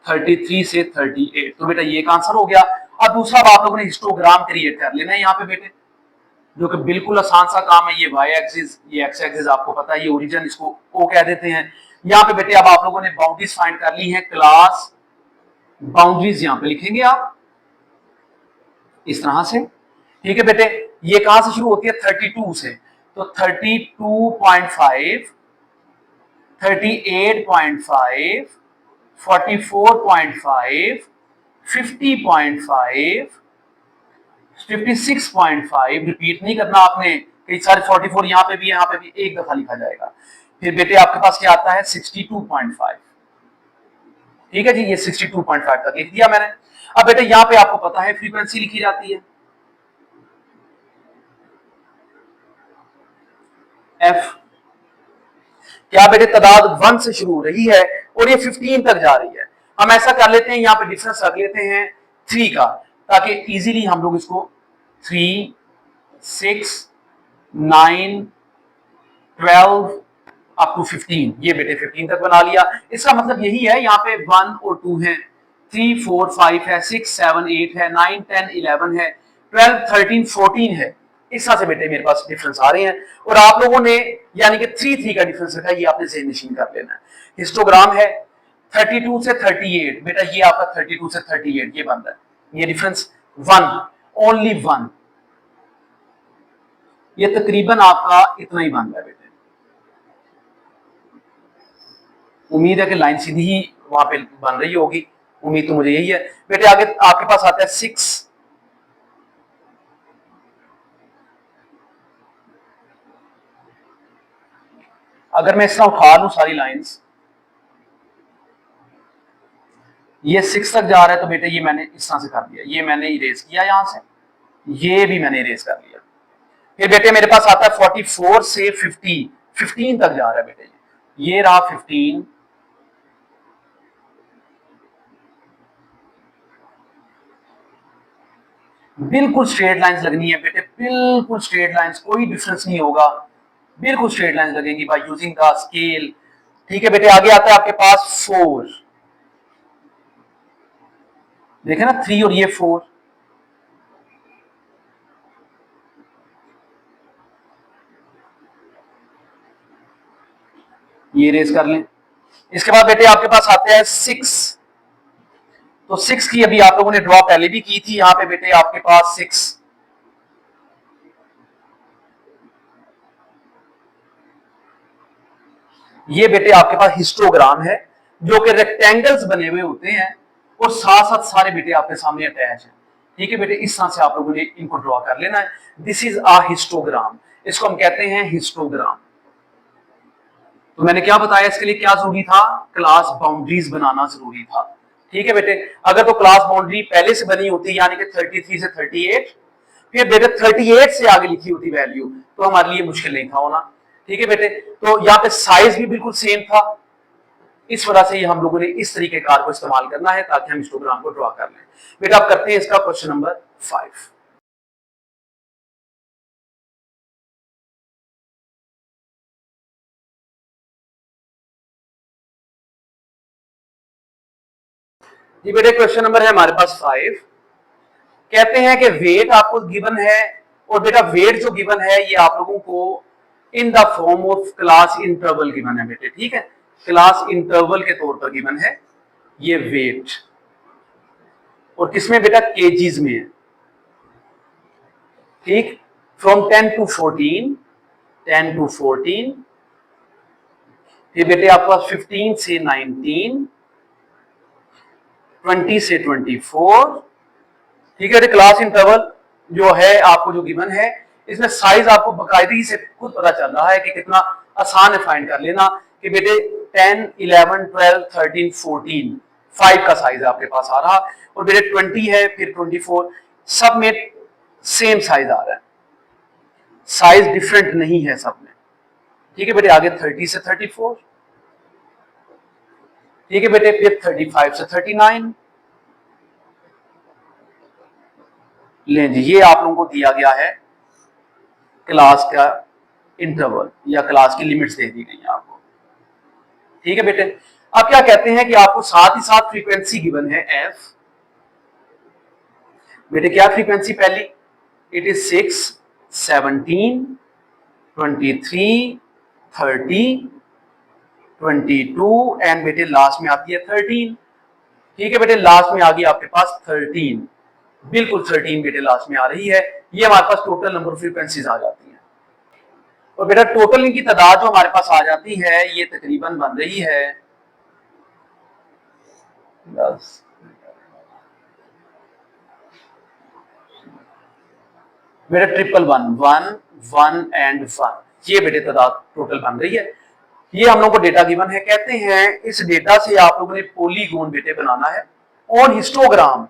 33 से 38। तो बेटा ये एक आंसर हो गया। अब दूसरा आप लोगों ने हिस्टोग्राम क्रिएट कर लेना है यहाँ पे बेटे, जो कि बिल्कुल आसान सा काम है। ये वाई एक्सिस, ये एक्स एक्सिस आपको पता है, ये ओरिजिन इसको ओ कह देते हैं। यहाँ पे बेटे अब आप लोगों ने बाउंड्रीज फाइंड कर ली है, क्लास बाउंड्रीज यहाँ पे लिखेंगे आप इस तरह से। ठीक है बेटे, ये कहां से शुरू होती है 32 से, तो 32.5, 38.5, 44.5, 50.5, 56.5, रिपीट नहीं करना आपने, कई सारे 44 यहाँ पे भी यहाँ पे भी एक दफा लिखा जाएगा। फिर बेटे आपके पास क्या आता है 62.5। ठीक है जी, ये 62.5 तक लिख दिया मैंने। अब बेटे यहाँ पे आपको पता है फ्रीक्वेंसी लिखी जाती है एफ। क्या बेटे तादाद 1 से शुरू हो रही है और ये 15 तक जा रही है। हम ऐसा कर लेते हैं, यहाँ पे डिफरेंस रख लेते हैं 3 का, ताकि इजीली हम लोग इसको 3 6 9 12 अप टू 15, ये बेटे 15 तक बना लिया। इसका मतलब यही है, यहाँ पे 1 और 2 है, 3 4 5 है, 6 7 8 है, 9 10 11 है, 12 13 14 है। इस तरह से बेटे मेरे पास डिफरेंस आ रहे हैं, और आप लोगों ने यानी कि 3 3 का डिफरेंस रखा है, ये आपने ज़हन नशीन कर लेना है। हिस्टोग्राम है 32 से 38, बेटा ये आपका 32 से 38 ये बनता है, ये डिफरेंस 1, ओनली 1, ये तकरीबन आपका इतना ही बन रहा है बेटे। उम्मीद है कि लाइन सीधी ही वहां पे बन रही होगी, उम्मीद तो मुझे यही है बेटे। आगे आपके पास आता है 6, अगर मैं इस तरह उठा लूं सारी लाइंस, ये 6 तक जा रहा है, तो बेटे ये मैंने इस तरह से कर दिया, ये मैंने इरेज किया यहां से, ये भी मैंने इरेज कर लिया। फिर बेटे मेरे पास आता है 44 से 50, 15 तक जा रहा है बेटे, ये रहा 15, बिल्कुल स्ट्रेट लाइंस लगनी है बेटे, बिल्कुल स्ट्रेट लाइंस, कोई डिफरेंस नहीं होगा, बिल्कुल स्ट्रेट लाइंस लगेंगी बाय यूजिंग द स्केल। ठीक है बेटे, आगे आता है आपके पास 4, देखे ना 3 और ये 4, ये रेस कर लें। इसके बाद बेटे आपके पास आते हैं 6, तो 6 की अभी आप लोगों ने ड्रॉ पहले भी की थी, यहां पे बेटे आपके पास 6, ये बेटे आपके पास हिस्टोग्राम है, जो कि रेक्टेंगल्स बने हुए होते हैं और साथ साथ सारे बेटे आपके सामने अटैच है। ठीक है बेटे, इस तरह से आप लोगों ने इनको ड्रॉ कर लेना है। दिस इज अ हिस्टोग्राम, इसको हम कहते हैं हिस्टोग्राम। तो मैंने क्या बताया, इसके लिए क्या जरूरी था, क्लास बाउंड्रीज बनाना जरूरी था। ठीक है बेटे, अगर तो क्लास बाउंड्री पहले से बनी होती यानी कि 33 से 38, फिर बेटे 38 से आगे लिखी होती वैल्यू, तो हमारे लिए मुश्किल नहीं था होना। ठीक है बेटे, तो यहाँ पे साइज भी बिल्कुल सेम था, इस वजह से हम लोगों ने इस तरीके कार को इस्तेमाल करना है ताकि हम हिस्टोग्राम को ड्रॉ कर लें। बेटा आप करते हैं इसका क्वेश्चन नंबर 5। जी बेटे, क्वेश्चन नंबर है हमारे पास 5। कहते हैं कि वेट आपको गिवन है, और बेटा वेट जो गिवन है ये आप लोगों को in the form of class interval given है बेटे। ठीक है, क्लास इंटरवल के तौर पर गिवन है ये वेट, और किसमें बेटा, केजीज में है। ठीक, फ्रॉम 10 टू 14, 10 टू 14, फिर बेटे आपके पास 15 से 19, 20 से 24। ठीक है, क्लास इंटरवल जो है आपको जो गिवन है, इसमें साइज आपको बाकायदगी से खुद पता चल रहा है कि कितना आसान है फाइंड कर लेना कि बेटे 10 11 12 13 14 5 का साइज आपके पास आ रहा, और बेटे 20 है, फिर 24, सब में सेम साइज आ रहा है, साइज डिफरेंट नहीं है सब में। ठीक है बेटे, आगे 30 से 34, ठीक है बेटे, फिर 35 से 39। ले जी, ये आप लोगों को दिया गया है क्लास का इंटरवल या क्लास की लिमिट्स दे दी गई है आपको। ठीक है बेटे, अब क्या कहते हैं कि आपको साथ ही साथ फ्रीक्वेंसी गिवन है एफ। बेटे क्या फ्रीक्वेंसी पहली, इट इज 6 17 23 30 22 एंड बेटे लास्ट में आती है 13। ठीक है बेटे, लास्ट में आ गई आपके पास 13, बिल्कुल 13 बेटे लास्ट में आ रही है। ये हमारे पास टोटल नंबर ऑफ फ्रीक्वेंसीज आ जाती है, और बेटा टोटल इनकी तादाद जो हमारे पास आ जाती है ये तकरीबन बन रही है 10, बेटा 111 एंड 1, ये बेटे तादाद टोटल बन रही है। ये हम लोग को डेटा गिवन है, कहते हैं इस डेटा से आप लोगों ने पॉलीगॉन बेटे बनाना है और हिस्टोग्राम,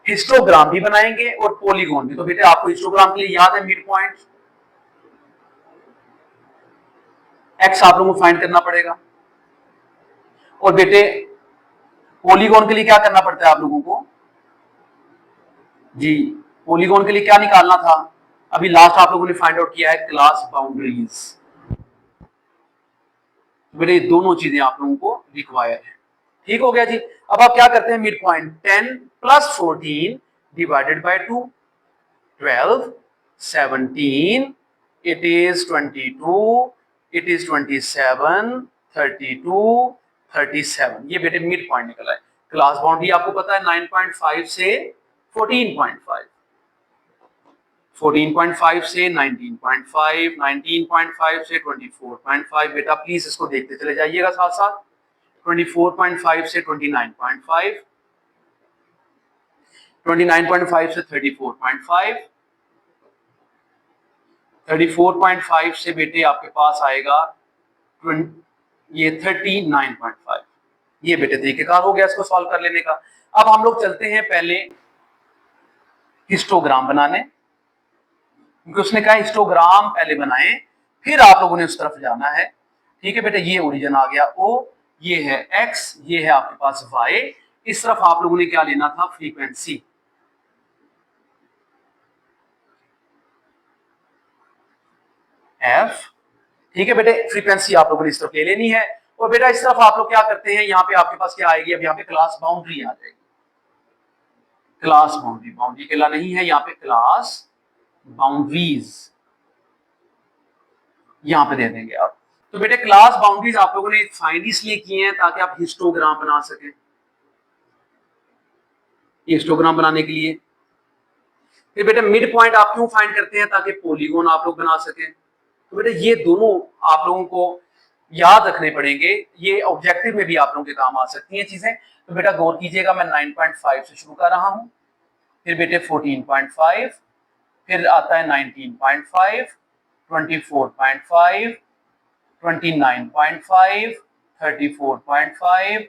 हिस्टोग्राम भी बनाएंगे और पॉलीगॉन भी। तो बेटे आपको हिस्टोग्राम के लिए याद है मिड पॉइंट एक्स आप लोगों को फाइंड करना पड़ेगा, और बेटे पॉलीगॉन के लिए क्या करना पड़ता है आप लोगों को, जी पॉलीगॉन के लिए क्या निकालना था, अभी लास्ट आप लोगों ने फाइंड आउट किया है क्लास बाउंड्रीज। बेटे ये दोनों चीजें आप लोगों को रिक्वायर है। ठीक हो गया जी। अब आप क्या करते हैं, mid point 10 plus 14 divided by 2, 12, 17, it is 22, it is 27, 32, 37। ये बेटे मिड पॉइंट निकला है। क्लास बाउंड्री आपको पता है 9.5 से 14.5, 14.5 से 19.5, 19.5 से 24.5। बेटा प्लीज इसको देखते चले जाइएगा साथ साथ। 24.5 से 29.5, 29.5 से 34.5, 34.5 से बेटे आपके पास आएगा ये 39.5। ये बेटे तरीकेकार हो गया इसको सॉल्व कर लेने का। अब हम लोग चलते हैं पहले हिस्टोग्राम बनाने, क्योंकि उसने कहा हिस्टोग्राम पहले बनाएं, फिर आप लोगों ने उस तरफ जाना है। ठीक है बेटे, ये ओरिजिन आ गया O, ये है X, ये है आपके पास Y। इस तरफ आप लोगों ने क्या लेना था, फ्रीक्वेंसी। F, ठीक है बेटे, फ्रीक्वेंसी आप लोगों ने इस तरफ ले लेनी है। और बेटा इस तरफ आप लोग क्या करते हैं, यहाँ पे आपके पास क्या आएगी, अब यहाँ पे क्लास बाउंड्री आ जाएगी। क्लास बाउंड्री, बाउंड्री केला नहीं है, यहाँ पे क्लास बाउंड्रीज यहाँ पे दे देंगे आप। तो बेटे क्लास बाउंड्रीज आप लोगों ने फाइंड इसलिए किए हैं ताकि आप हिस्टोग्राम बना सके। ये हिस्टोग्राम बनाने के लिए फिर बेटे मिड पॉइंट आप क्यों फाइंड करते हैं, ताकि पॉलीगॉन आप लोग बना सके। तो बेटे ये दोनों आप लोगों को याद रखने पड़ेंगे, ये ऑब्जेक्टिव में भी आप लोगों के काम आ सकती हैं चीजें। तो बेटा गौर कीजिएगा, मैं 9.5 से शुरू कर रहा हूं, फिर बेटे 14.5, फिर आता है 19.5, 24.5, 29.5, 34.5,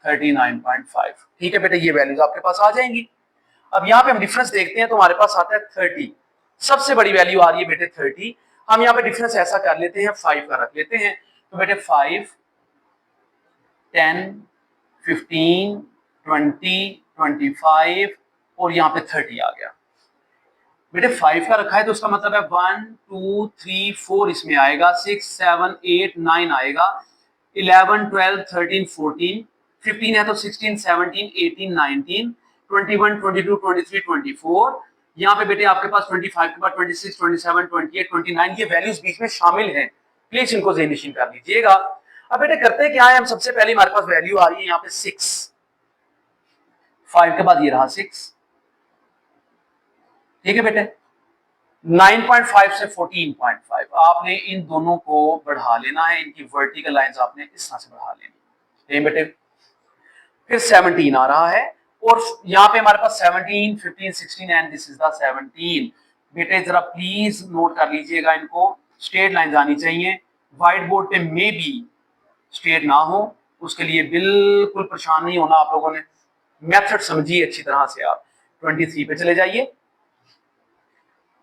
39.5। ठीक है बेटे, ये वैल्यूज आपके पास आ जाएंगी। अब यहाँ पे हम डिफरेंस देखते हैं तो हमारे पास आता है 30। सबसे बड़ी वैल्यू आ रही है बेटे 30। हम यहाँ पे डिफरेंस ऐसा कर लेते हैं, 5 का रख लेते हैं। तो बेटे 5, 10, 15, 20, 25 और यहाँ पे 30 आ गया। बेटे 5 का रखा है तो उसका मतलब है 1, 2, 3, 4 इसमें आएगा, 6, 7, 8, 9 आएगा, 11, 12, 13, 14, 15 है तो 16, 17, 18, 19, 21, 22, 23, 24। यहाँ पे बेटे आपके पास 25 के बाद 26, 27, 28, 29 ये वैल्यूज बीच में शामिल हैं। प्लीज इनको ज़हन-नशीन कर लीजिएगा। अब बेटे करते क्या है, हम सबसे पहले हमारे पास वैल्यू आ रही है यहाँ पे 6, 5 के बाद ये रहा 6। ठीक है बेटे, 9.5 से 14.5 आपने इन दोनों को बढ़ा लेना है, इनकी वर्टिकल लाइंस आपने इस तरह से बढ़ा लेनी है बेटे। फिर 17 आ रहा है और यहाँ पे हमारे पास 17, 15, 16 एंड दिस इज द 17। बेटे जरा प्लीज नोट कर लीजिएगा, इनको स्ट्रेट लाइंस आनी चाहिए। व्हाइट बोर्ड पे मे बी स्ट्रेट ना हो, उसके लिए बिल्कुल परेशान नहीं होना आप लोगों ने, मेथड समझिए अच्छी तरह से। आप 23 पे चले जाइए,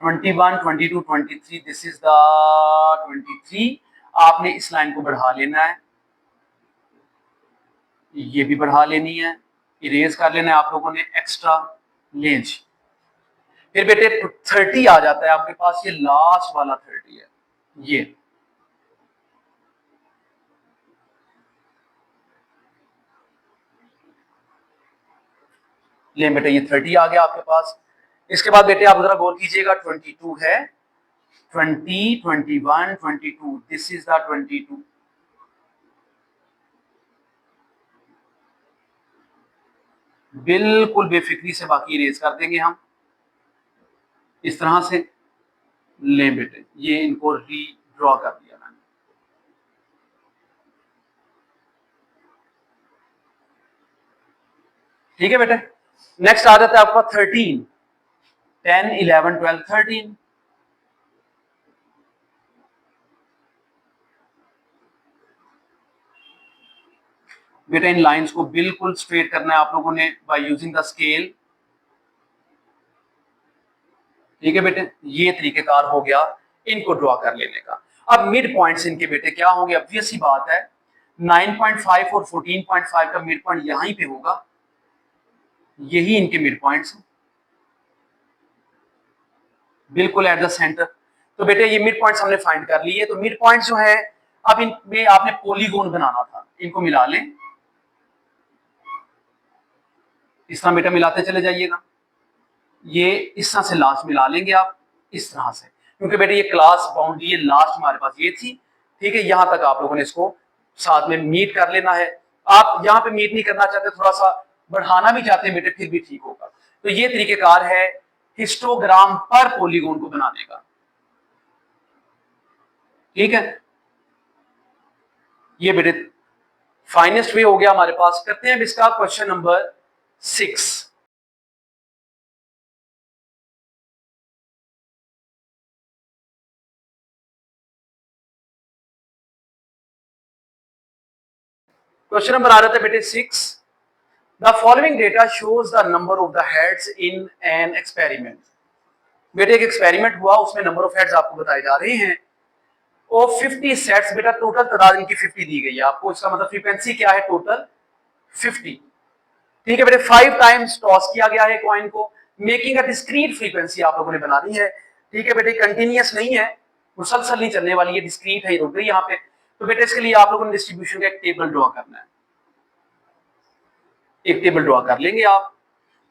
21, 22, 23, दिस इज द 23। आपने इस लाइन को बढ़ा लेना है, ये भी बढ़ा लेनी है, इरेज कर लेना है आप लोगों ने एक्स्ट्रा लेंस। फिर बेटे 30 आ जाता है आपके पास, ये लास्ट वाला 30 है ये। ले बेटे ये 30 आ गया आपके पास। इसके बाद बेटे आप जरा गौर कीजिएगा, 22 है, 20, 21, 22, दिस इज द 22। बिल्कुल बेफिक्री से बाकी इरेज कर देंगे हम इस तरह से। ले बेटे ये इनको रीड्रॉ कर दिया मैंने। ठीक है बेटे, नेक्स्ट आ जाता है आपका 13, 10, 11, 12, 13। बेटा इन लाइंस को बिल्कुल स्ट्रेट करना है आप लोगों ने बाय यूजिंग द स्केल। ठीक है बेटे, ये तरीकेकार हो गया इनको ड्रॉ कर लेने का। अब मिड पॉइंट्स इनके बेटे क्या होंगे, ऑब्वियस सी बात है 9.5 और 14.5 का मिड पॉइंट यहीं पे होगा, यही इनके मिड पॉइंट्स हैं बिल्कुल एट द सेंटर। तो बेटे ये मिड पॉइंट्स हमने फाइंड कर लिए। तो मिड पॉइंट्स जो है अब इनमें आपने पॉलीगॉन बनाना था, इनको मिला लें, इस तरह बेटा मिलाते चले जाइएगा, ये इस तरह से लास्ट मिला लेंगे आप इस तरह से, क्योंकि बेटे ये क्लास बाउंड्री ये लास्ट हमारे पास ये थी, ठीक है, यहां तक आप लोगों ने इसको साथ में मीट कर लेना है। आप यहां पे मीट नहीं करना चाहते, थोड़ा सा बढ़ाना भी चाहते हैं बेटे, फिर भी ठीक होगा। तो ये तरीकेकार है हिस्टोग्राम पर पॉलीगॉन को बनाने का, ठीक है। ये बेटे फाइनेस्ट वे हो गया हमारे पास। करते हैं इसका क्वेश्चन नंबर 6। क्वेश्चन नंबर आ रहा था बेटे 6। The following data shows the number of the heads in an experiment. बेटे एक एक्सपेरिमेंट हुआ, उसमें नंबर ऑफ हेड्स आपको बताए जा रहे हैं और 50 सेट्स, बेटा टोटल तादाद इनकी 50 दी गई है आपको, इसका मतलब फ्रीक्वेंसी क्या है टोटल 50, ठीक है बेटे। 5 टाइम्स टॉस किया गया है कॉइन को, मेकिंग अ डिस्क्रीट फ्रीक्वेंसी आप लोगों ने बनानी है, ठीक है बेटे। कंटिन्यूअस नहीं है, मुसलसल नहीं चलने वाली है, डिस्क्रीट है, रुक गई यहाँ पे। तो बेटे इसके लिए आप लोगों ने डिस्ट्रीब्यूशन का एक टेबल ड्रॉ करना है, एक टेबल ड्रॉ कर लेंगे आप।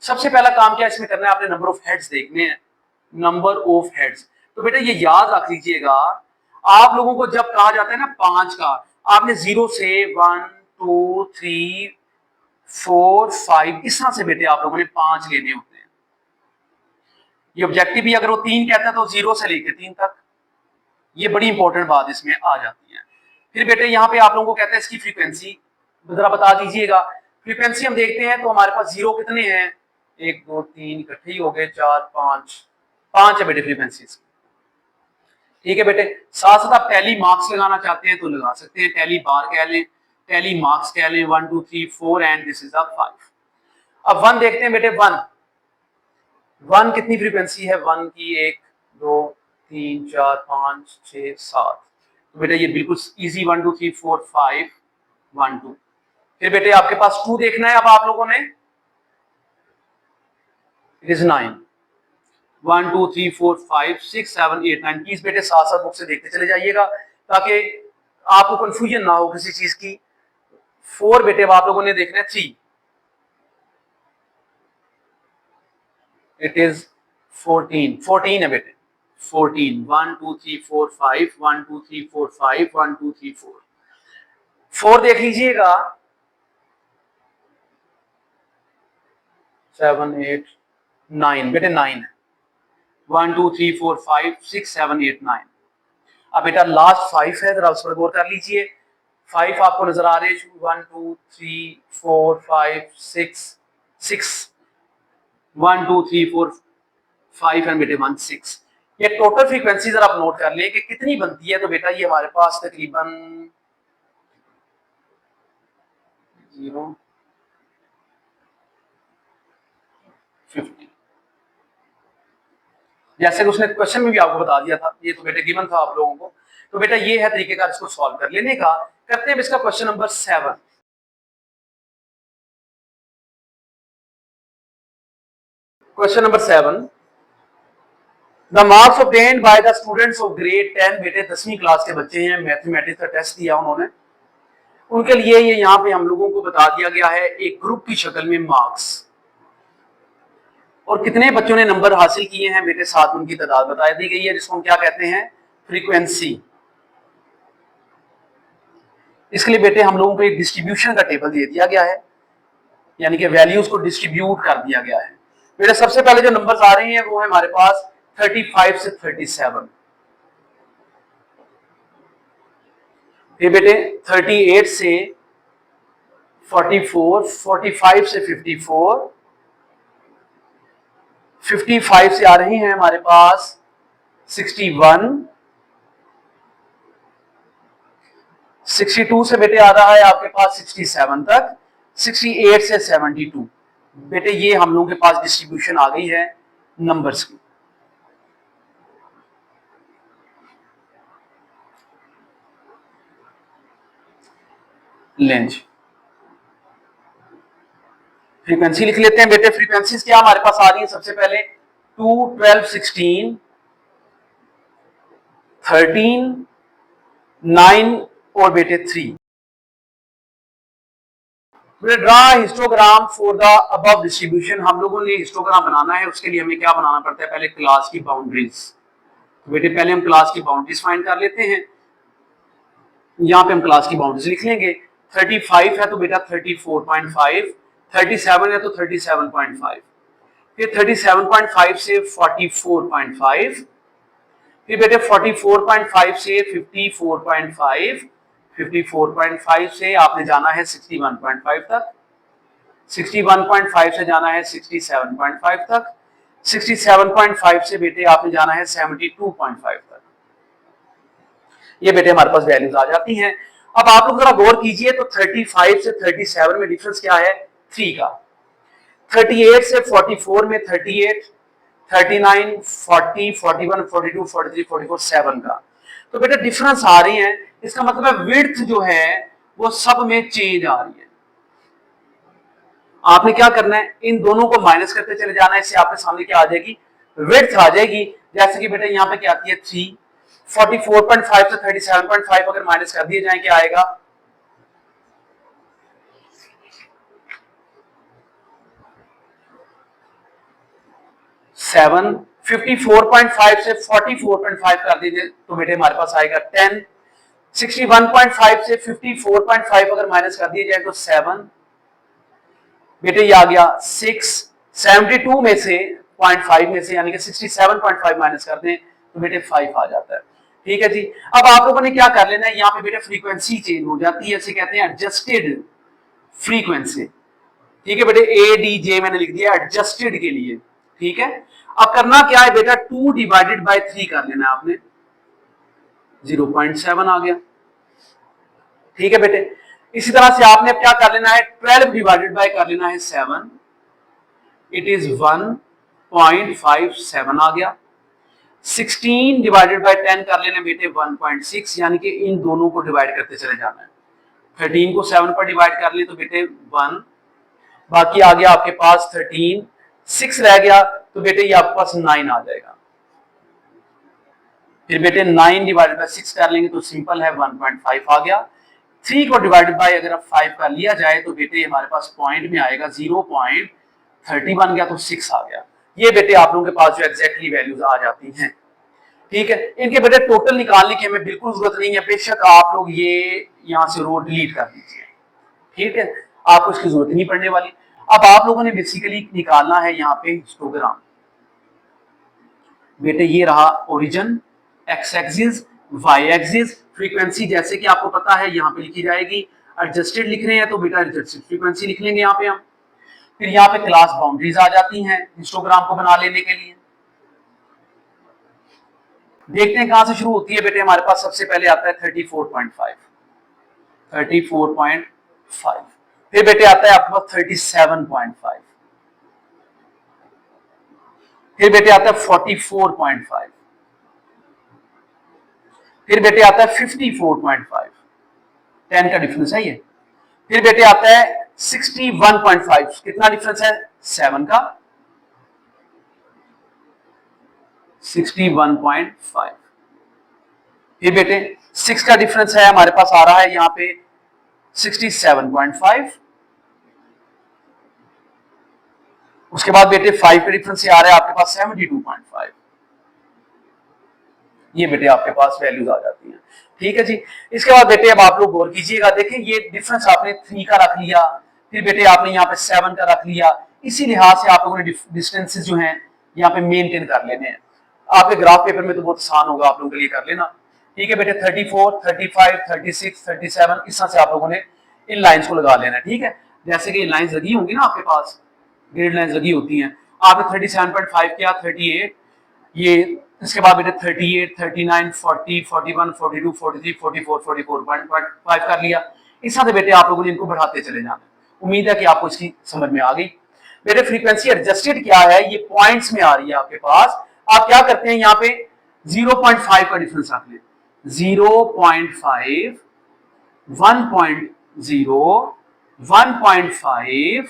सबसे पहला काम क्या इसमें करना है, आपने नंबर ऑफ हेड्स देखने हैं, नंबर ऑफ हेड्स। तो बेटा ये याद रख लीजिएगा, आप लोगों को जब कहा जाता है ना 5 का, आपने 0 से 1 2 3 4 5 इस तरह से बेटे आप लोगों ने 5 लेने होते हैं। ये ऑब्जेक्टिव भी अगर वो 3 कहता है तो 0 से लेकर 3 तक, ये बड़ी इंपॉर्टेंट बात इसमें आ जाती है। फिर बेटे यहाँ पे आप लोगों को कहता है इसकी फ्रीक्वेंसी जरा बता दीजिएगा। फ्रीक्वेंसी हम देखते हैं तो हमारे पास 0 कितने हैं, 1 2 3 इकट्ठे ही हो गए, 4 5 है बेटे फ्रीक्वेंसी, ठीक है बेटे। साथ साथ आप टैली मार्क्स लगाना चाहते हैं तो लगा सकते हैं, टैली बार कह लें, टैली मार्क्स कह लें, 1 2 3 4 एंड दिस इज द 5। अब 1 देखते हैं बेटे, 1 कितनी फ्रीक्वेंसी है 1 की, 1 2 3 4 5 6 7। तो बेटा ये बिल्कुल इजी, 1 2 3 4 5 1 2। फिर बेटे आपके पास 2 देखना है अब आप लोगों ने, इट इज 9, 1 2 3 4 5 6 7 8 9। प्लीज बेटे साथ साथ बुक से देखते चले जाइएगा ताकि आपको कंफ्यूजन ना हो किसी चीज की। 4 बेटे अब आप लोगों ने देखना है 3, इट इज 14 है बेटे, 14 1 2 3 4 5 1 2 3 4 5 1 2 3 4 देख लीजिएगा, 7 8 9 बेटे 9 है, 1 2 3 4 5 6 7 8 9। अब बेटा लास्ट 5 है, जरा उस पर गौर कर लीजिए। 5 आपको नजर आ रहे हैं, 1 2 3 4 5 6 1 2 3 4 5 एंड बेटे 1 6। ये टोटल फ्रीक्वेंसी जरा आप नोट कर लें कि कितनी बनती है। तो बेटा ये हमारे पास तकरीबन 0 50, जैसे कि उसने क्वेश्चन में भी आपको बता दिया था, ये तो बेटे गिवन था आप लोगों को। तो बेटा ये है तरीकेकार इसको सॉल्व कर लेने का। करते हैं इसका question number 7। Question number 7, the marks obtained by the students of grade 10, बेटे 10वीं क्लास के बच्चे हैं, मैथमेटिक्स का टेस्ट दिया उन्होंने, उनके लिए ये यहाँ पे हम लोगों को बता दिया गया है एक ग्रुप की शक्ल में मार्क्स, और कितने बच्चों ने नंबर हासिल किए हैं बेटे, साथ उनकी तादाद बता दी गई है, जिसको हम क्या कहते हैं फ्रीक्वेंसी। इसके लिए बेटे हम लोगों को एक डिस्ट्रीब्यूशन का टेबल दे दिया गया है, यानी कि वैल्यूज को डिस्ट्रीब्यूट कर दिया गया है। बेटे सबसे पहले जो नंबर्स आ रहे हैं वो है हमारे पास 35 से 37, फिर बेटे 38 से 44, 45 से 54, 55 से आ रही हैं हमारे पास 61, 62 से बेटे आ रहा है आपके पास 67 तक, 68 से 72। बेटे ये हम लोगों के पास डिस्ट्रीब्यूशन आ गई है नंबर्स की। लेंज फ्रीक्वेंसी लिख लेते हैं बेटे। फ्रीक्वेंसीज क्या हमारे पास आ रही है, सबसे पहले 2 12 16 13 9 और बेटे 3। Draw histogram for the above distribution. हम लोगों ने हिस्टोग्राम बनाना है, उसके लिए हमें क्या बनाना पड़ता है, पहले क्लास की बाउंड्रीज। तो बेटे पहले हम क्लास की बाउंड्रीज फाइंड कर लेते हैं। यहाँ पे हम क्लास की बाउंड्रीज लिख लेंगे। 35 है तो बेटा 34.5, 37 है तो 37.5, फिर 37.5 से 44.5, फिर बेटे 44.5 से 54.5, 54.5 से आपने जाना है 61.5 तक, 61.5 से जाना है 67.5 तक, 67.5 से बेटे आपने जाना है 72.5 तक। ये बेटे हमारे पास वैल्यूज आ जाती हैं। अब आप लोग जरा गौर कीजिए तो 35 से 37 में डिफरेंस क्या है, 3 का। 38 से 44 में 38, 39, 40, 41, 42, 43, 44 7 का। तो बेटा डिफरेंस आ रही है, इसका मतलब है विड्थ जो है वो सब में चेंज आ रही है। आपने क्या करना है, इन दोनों को माइनस करते चले जाना है, इससे आपके सामने क्या आ जाएगी, विड्थ आ जाएगी। जैसे कि बेटा यहाँ पे क्या आती है 3, 44.5 से 37.5 अगर माइनस कर दिए जाए क्या आएगा, 7, 54.5 से 44.5 कर दीजिए तो बेटे हमारे पास आएगा 10, 61.5 से 54.5 अगर माइनस कर दिए जाए तो 7, बेटे ये आ गया 6, 72 में से 0.5 में से यानी कि 67.5 माइनस कर दें तो बेटे 5 आ जाता है। ठीक है जी। अब आप लोगों ने क्या कर लेना है, यहाँ पे बेटे फ्रीक्वेंसी चेंज हो जाती है, इसे कहते हैं एडजस्टेड फ्रीक्वेंसी। ठीक है बेटे, ए डी जे मैंने लिख दिया एडजस्टेड के लिए। ठीक है, अब करना क्या है बेटा, 2 डिवाइडेड बाय 3 कर लेना है आपने, 0.7 आ गया। ठीक है बेटे, इसी तरह से आपने क्या कर लेना है, 12 डिवाइडेड बाय कर लेना है 7, इट इज 1.57 आ गया। 16 डिवाइडेड बाय 10 कर लेना बेटे 1.6, यानी कि इन दोनों को डिवाइड करते चले जाना है। 13 को 7 पर डिवाइड कर ले तो बेटे 1, बाकी आ गया आपके पास 13, 6 रह गया तो बेटे ये आपके पास 9 आ जाएगा। फिर बेटे 9 डिवाइडेड बाय 6 कर लेंगे तो सिंपल है 1.5 आ गया। 3 को डिवाइडेड बाय अगर 5 कर लिया जाए तो बेटे हमारे पास पॉइंट में आएगा 0.30 बन गया तो 6 आ गया। ये बेटे आप लोगों के पास जो एग्जैक्टली वैल्यूज आ जाती हैं। ठीक है, इनके बेटे टोटल निकालने की हमें बिल्कुल जरूरत नहीं है, बेशक आप लोग ये यहाँ से रो डिलीट कर दीजिए। ठीक है, आपको इसकी जरूरत नहीं पड़ने वाली। अब आप लोगों ने बेसिकली निकालना है यहाँ पे हिस्टोग्राम। बेटे ये रहा origin, X axis, Y axis, frequency जैसे कि आपको पता है यहाँ पे लिखी जाएगी। एडजस्टेड लिख रहे हैं तो बेटा एडजस्टेड फ्रीक्वेंसी लिख लेंगे यहाँ पे हम। फिर यहाँ पे क्लास बाउंड्रीज आ जाती हैं हिस्टोग्राम को बना लेने के लिए। देखते हैं कहां से शुरू होती है बेटे, हमारे पास सबसे पहले आता है 34.5, 34.5, फिर बेटे आता है आपके पास 37.5, फिर बेटे आता है 44.5, फिर बेटे आता है 54.5, 10 का डिफरेंस है ये। फिर बेटे आता है 61.5, कितना डिफरेंस है, 7 का, 61.5। फिर बेटे 6 का डिफरेंस है हमारे पास आ रहा है यहाँ पे 67.5। उसके बाद बेटे 5 का डिफरेंस से आ रहा है आपके पास 72.5। ये बेटे आपके पास वैल्यूज आ जाती हैं। ठीक है जी। इसके बाद बेटे अब आप लोग गौर कीजिएगा, देखें ये डिफरेंस आपने 3 का रख लिया, फिर बेटे आपने यहाँ पे 7 का रख लिया। इसी लिहाज से आप लोगों ने डिस्टेंसेस जो हैं यहाँ पे मेंटेन कर लेने हैं। आपके ग्राफ पेपर में तो बहुत आसान होगा आप लोगों के लिए कर लेना। ठीक है बेटे, 34, 35, 36, 37 इस तरह से आप लोगों ने इन लाइंस को लगा लेना है। ठीक है, जैसे कि इन लाइंस लगी होंगी ना आपके पास, ग्रिड लाइंस लगी होती हैं। आपने 37.5 किया, 38, ये इसके बाद बेटे 38, 39, 40, 41, 42, 43, 44, 44.5 कर लिया। इस तरह से बेटे आप लोगों ने इनको बढ़ाते चले जाना। उम्मीद है कि आपको इसकी समझ में आ गई। बेटे फ्रीक्वेंसी एडजस्टेड क्या है, ये पॉइंट्स में आ रही है आपके पास। आप क्या करते हैं, यहाँ पे 0.5 का डिफरेंस रख ले, 0.5, 1.0, 1.5,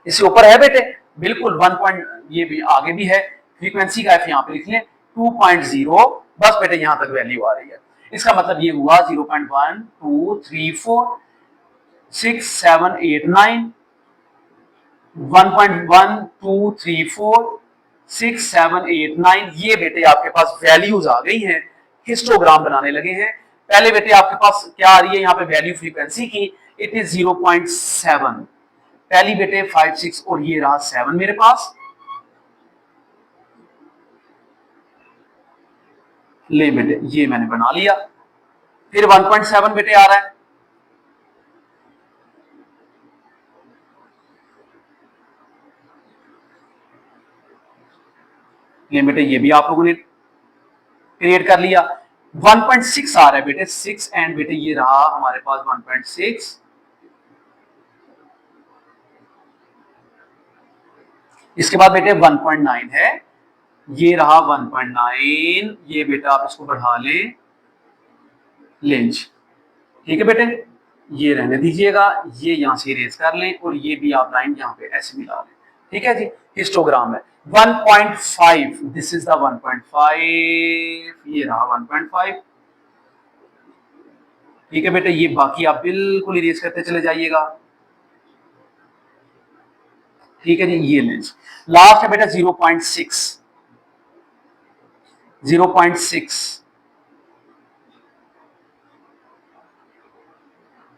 इससे ऊपर है बेटे बिल्कुल 1 पॉइंट, ये भी आगे भी है। फ्रीक्वेंसी का एफ यहाँ पे लिख लें 2.0, बस बेटे यहां तक वैल्यू आ रही है। इसका मतलब ये हुआ 0.1 2 3 4 6 7 8 9 1.1 2 3 4 6 7 8 9 ये बेटे आपके पास वैल्यूज आ गई हैं, हिस्टोग्राम बनाने लगे हैं। पहले बेटे आपके पास क्या आ रही है यहाँ पे वैल्यू फ्रीक्वेंसी की, इट इज 0.7, पहली बेटे 5 6 और ये रहा 7 मेरे पास। ले बेटे ये मैंने बना लिया। फिर 1.7 बेटे आ रहा है, ये बेटे ये भी आप लोगों ने क्रिएट कर लिया। 1.6 आ रहा है बेटे 6 एंड बेटे ये रहा हमारे पास 1.6। इसके बाद बेटे 1.9 है, ये रहा 1.9, ये बेटा आप इसको बढ़ा लें लेंज, ठीक है बेटे ये रहने दीजिएगा, ये यहां से इरेज कर लें और ये भी आप लाइन यहां पे ऐसे मिला लें, ठीक है जी। हिस्टोग्राम है 1.5, दिस इज द 1.5, ये रहा 1.5, ठीक है बेटे ये बाकी आप बिल्कुल इरेज करते चले जाइएगा, ठीक है जी। ये लेंस लास्ट है बेटा 0.6, 0.6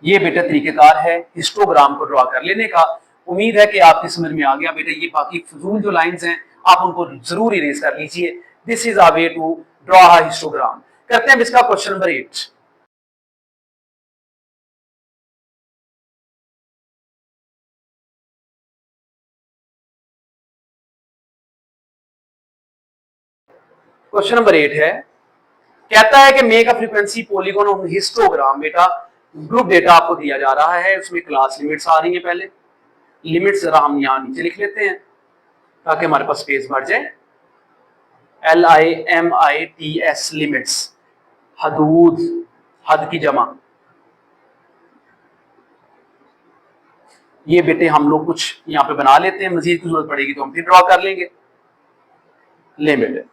ये बेटा तरीकेकार है हिस्टोग्राम को ड्रॉ कर लेने का। उम्मीद है कि आपकी समझ में आ गया बेटे, ये बाकी फजूल जो लाइंस हैं आप उनको जरूर इरेज कर लीजिए। This is a way to draw a histogram. करते हैं इसका क्वेश्चन नंबर 8। क्वेश्चन नंबर 8 है, कहता है कि make a frequency polygon on histogram. बेटा ग्रुप डेटा आपको दिया जा रहा है, उसमें क्लास लिमिट्स आ रही है, पहले लिमिट्स जरा हम यहां नीचे लिख लेते हैं ताकि हमारे पास स्पेस बढ़ जाए। LIMITS लिमिट्स, हदूद, हद की जमा। ये बेटे हम लोग कुछ यहाँ पे बना लेते हैं, मजीद की जरूरत पड़ेगी तो हम फिर ड्रॉ कर लेंगे। ले बेटे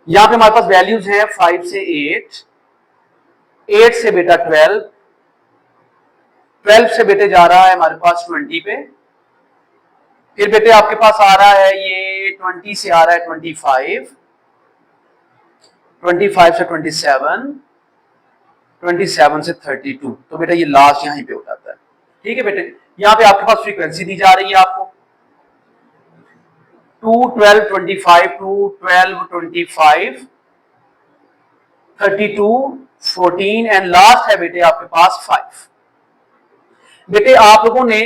यहाँ पे हमारे पास वैल्यूज हैं 5 से 8, 8 से बेटा 12, 12 से बेटे जा रहा है हमारे पास 20 पे, फिर बेटे आपके पास आ रहा है ये 20 से आ रहा है 25, 25 से 27, 27 से 32, तो बेटा ये लास्ट यहीं पे हो जाता है, ठीक है बेटे। यहाँ पे आपके पास फ्रीक्वेंसी दी जा रही है आपको 2 12 25, 2 12 25, 32 14 एंड लास्ट है बेटे आपके पास 5। बेटे आप लोगों ने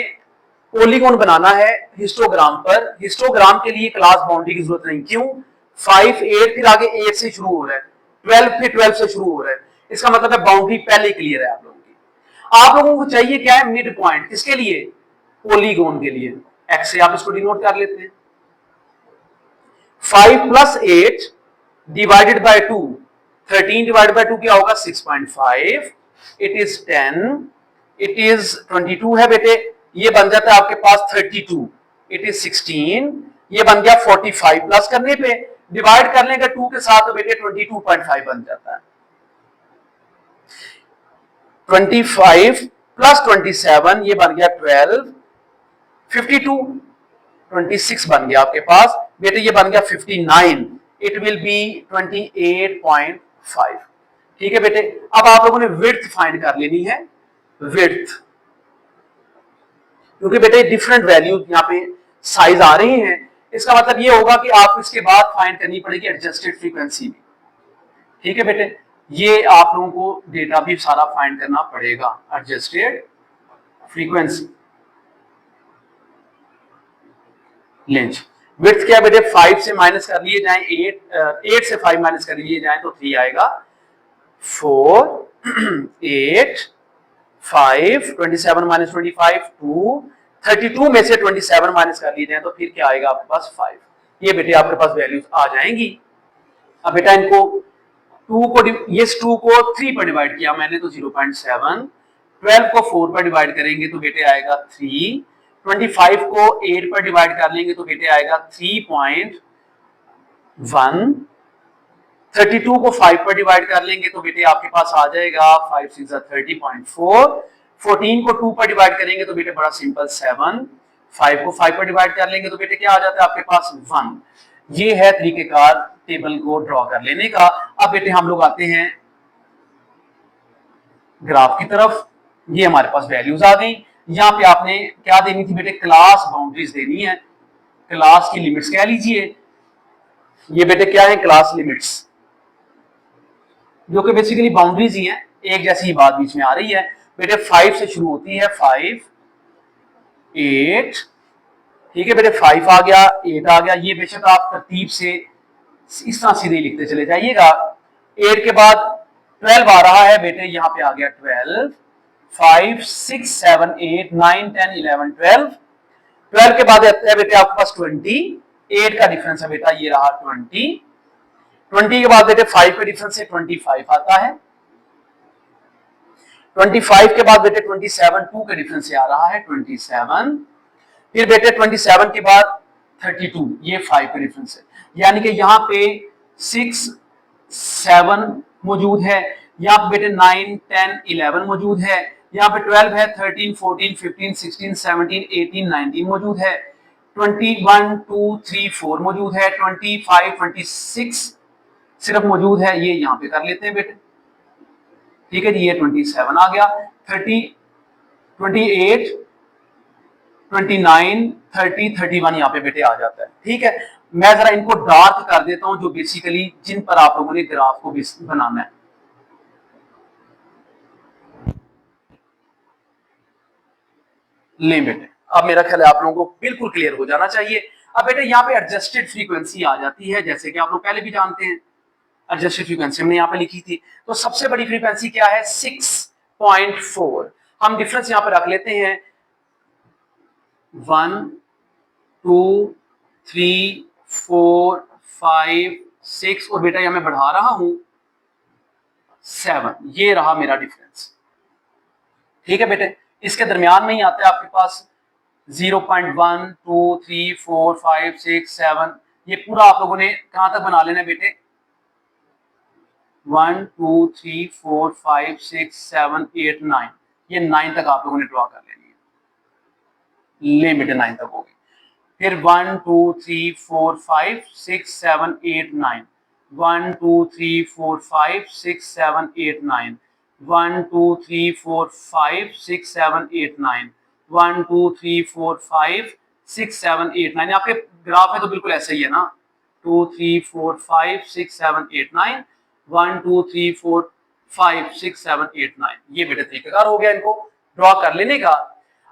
पॉलीगॉन बनाना है हिस्टोग्राम पर। हिस्टोग्राम के लिए क्लास बाउंड्री की जरूरत नहीं, क्यों? 5 8 फिर आगे 8 से शुरू हो रहा है, 12 फिर 12 से शुरू हो रहा है, इसका मतलब है बाउंड्री पहले क्लियर है आप लोगों की। आप लोगों को चाहिए क्या है? Mid point. किसके लिए? पॉलीगॉन के लिए। एक्स से आप इसको डिनोट कर लेते हैं। 5 plus 8 divided by 2, 13 divided by 2 क्या होगा? 6.5, इट इज 10, इट इज 22 है बेटे, ये बन जाता है आपके पास 32, इट इज 16, ये बन गया 45, प्लस करने पे डिवाइड कर लेंगे 2 के साथ तो बेटे 22.5 बन जाता है। 25 प्लस 27 ये बन गया 12, 52, 26 बन गया आपके पास बेटे, ये बन गया 59, इट विल बी 28.5, ठीक है बेटे। अब आप लोगों ने विड्थ फाइंड कर लेनी है, विड्थ, क्योंकि बेटे डिफरेंट वैल्यूज यहाँ पे साइज आ रही हैं, इसका मतलब ये होगा कि आपको इसके बाद फाइंड करनी पड़ेगी एडजस्टेड फ्रीक्वेंसी भी, ठीक है बेटे। ये आप लोगों को डेटा भी सारा फाइंड करना पड़ेगा, एडजस्टेड फ्रीक्वेंसी लेंथ। विड्थ क्या बेटे? 5 से माइनस कर लिए जाए 8 से 5 माइनस कर लिए जाए तो 3 आएगा, 4 8 5 27 माइनस 25 2, 32 में से 27 माइनस कर लिए जाए तो फिर क्या आएगा आपके पास? 5। ये बेटे आपके पास वैल्यूज आ जाएंगी। अब बेटा इनको 2 को इस 2 को 3 पर डिवाइड किया मैंने तो 0.7, 12 को 4 पर डिवाइड करेंगे तो बेटे आएगा 3, 25 को 8 पर डिवाइड कर लेंगे तो बेटे आएगा 3.1, 32 को 5 पर डिवाइड कर लेंगे तो बेटे आपके पास आ जाएगा 5 6 30.4। 14 को 2 पर डिवाइड करेंगे तो बेटे बड़ा सिंपल 7। 5 को 5 पर डिवाइड कर लेंगे तो बेटे क्या आ जाता है आपके पास 1। ये है तरीकेकार टेबल को ड्रॉ कर लेने का। अब बेटे हम लोग आते हैं ग्राफ की तरफ। ये हमारे पास वैल्यूज आ गई। यहाँ पे आपने क्या देनी थी बेटे, क्लास बाउंड्रीज देनी है, क्लास की लिमिट्स कह लीजिए। ये बेटे क्या है, क्लास लिमिट्स, जो कि बेसिकली बाउंड्रीज ही हैं, एक जैसी ही बात बीच में आ रही है। बेटे 5 से शुरू होती है, 5 8, ठीक है बेटे 5 आ गया, 8 आ गया। ये बेशक आप तरतीब से इस तरह सीधे लिखते चले जाइएगा। 8 के बाद 12 आ रहा है बेटे, यहाँ पे आ गया 12। 5 6 7 8 9 10 11 12। 12 के बाद आता है बेटे आपके पास 20। 8 का डिफरेंस है बेटा, ये रहा 20। 20 के बाद बेटे 5 का डिफरेंस से 25 आता है। 25 के बाद बेटे 27 2 के डिफरेंस से आ रहा है 27। फिर बेटे 27 के बाद 32, ये 5 के डिफरेंस है, यानी कि यहाँ पे 6 7 मौजूद है, यहाँ पे बेटे 9 10 11 मौजूद है, यहाँ पे 12 है, 13 14 15 16 17 18 19 मौजूद है, 21 2 3 4 मौजूद है, 25 26 सिर्फ मौजूद है, ये यहाँ पे कर लेते हैं बेटे, ठीक है जी। ये 27 आ गया, 30 28 29 30 31 यहाँ पे बेटे आ जाता है, ठीक है। मैं जरा इनको डार्क कर देता हूं, जो बेसिकली जिन पर आप लोगों ने ग्राफ को बनाना है। ले बेटे, अब मेरा ख्याल है आप लोगों को बिल्कुल क्लियर हो जाना चाहिए। अब बेटे यहाँ पे एडजस्टेड फ्रीक्वेंसी आ जाती है, जैसे कि आप लोग पहले भी जानते हैं, एडजस्टेड फ्रीक्वेंसी हमने यहाँ पे लिखी थी। तो सबसे बड़ी फ्रीक्वेंसी क्या है, 6.4। हम डिफरेंस यहाँ पे रख लेते हैं 1 2 3 4 5 6, और बेटा यहां मैं बढ़ा रहा हूं 7। ये रहा मेरा डिफरेंस, ठीक है बेटे। इसके दरमियान में ही आता है आपके पास 0.1 2 3 4 5 6 7। ये पूरा आप लोगों ने कहां तक बना लेना है बेटे, 1 2 3 4 5 6 7 8 9, ये 9 तक आप लोगों ने ड्रॉ कर लेनी है। ले बेटे 9 तक हो गई। फिर 1 2 3 4 5 6 7 8 9, 1 2 3 4 5 6 7 8 9, 1 2 3 4 5 6 7 8 9, 1 2 3 4 5 6 7 8 9। आपके ग्राफ में तो बिल्कुल ऐसे ही है ना, 2 3 4 5 6 7 8 9, 1 2 3 4 5 6 7 8 9। ये बेटे तरीकेकार हो गया इनको ड्रॉ कर लेने का।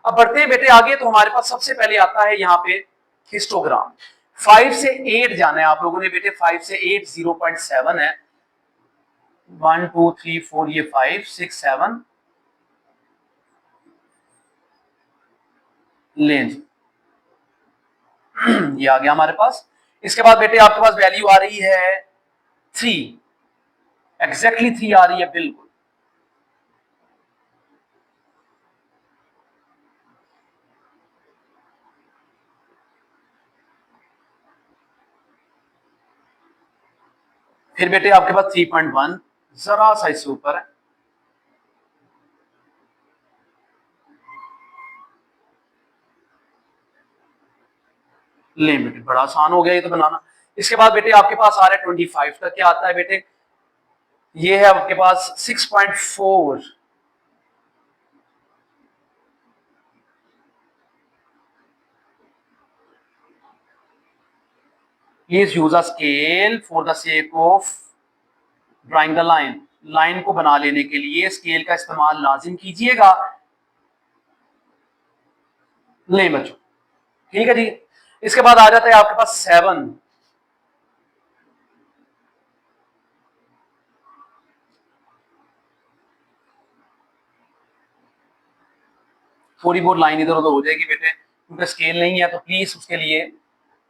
अब बढ़ते हैं बेटे आगे, तो हमारे पास सबसे पहले आता है यहाँ पे हिस्टोग्राम। 5 से 8 जाना है आप लोगों ने बेटे, 5 से 8 0.7 है, 1 2 3 4, ये 5 6 7 लेंज ये आ गया हमारे पास। इसके बाद बेटे आपके पास वैल्यू आ रही है 3, एग्जैक्टली 3 आ रही है बिल्कुल। फिर बेटे आपके पास 3.1 जरा सा इससे ऊपर है, ले बेटे बड़ा आसान हो गया ये तो बनाना। इसके बाद बेटे आपके पास आ रहा है 25 तक, क्या आता है बेटे, ये है आपके पास 6.4। Please use a scale for the sake of drawing the line। Line को बना लेने के लिए स्केल का इस्तेमाल लाजिम कीजिएगा। ले बच्चों, ठीक है जी। इसके बाद आ जाता है आपके पास 7। थोड़ी बहुत लाइन इधर उधर हो जाएगी बेटे, क्योंकि स्केल नहीं है, तो प्लीज उसके लिए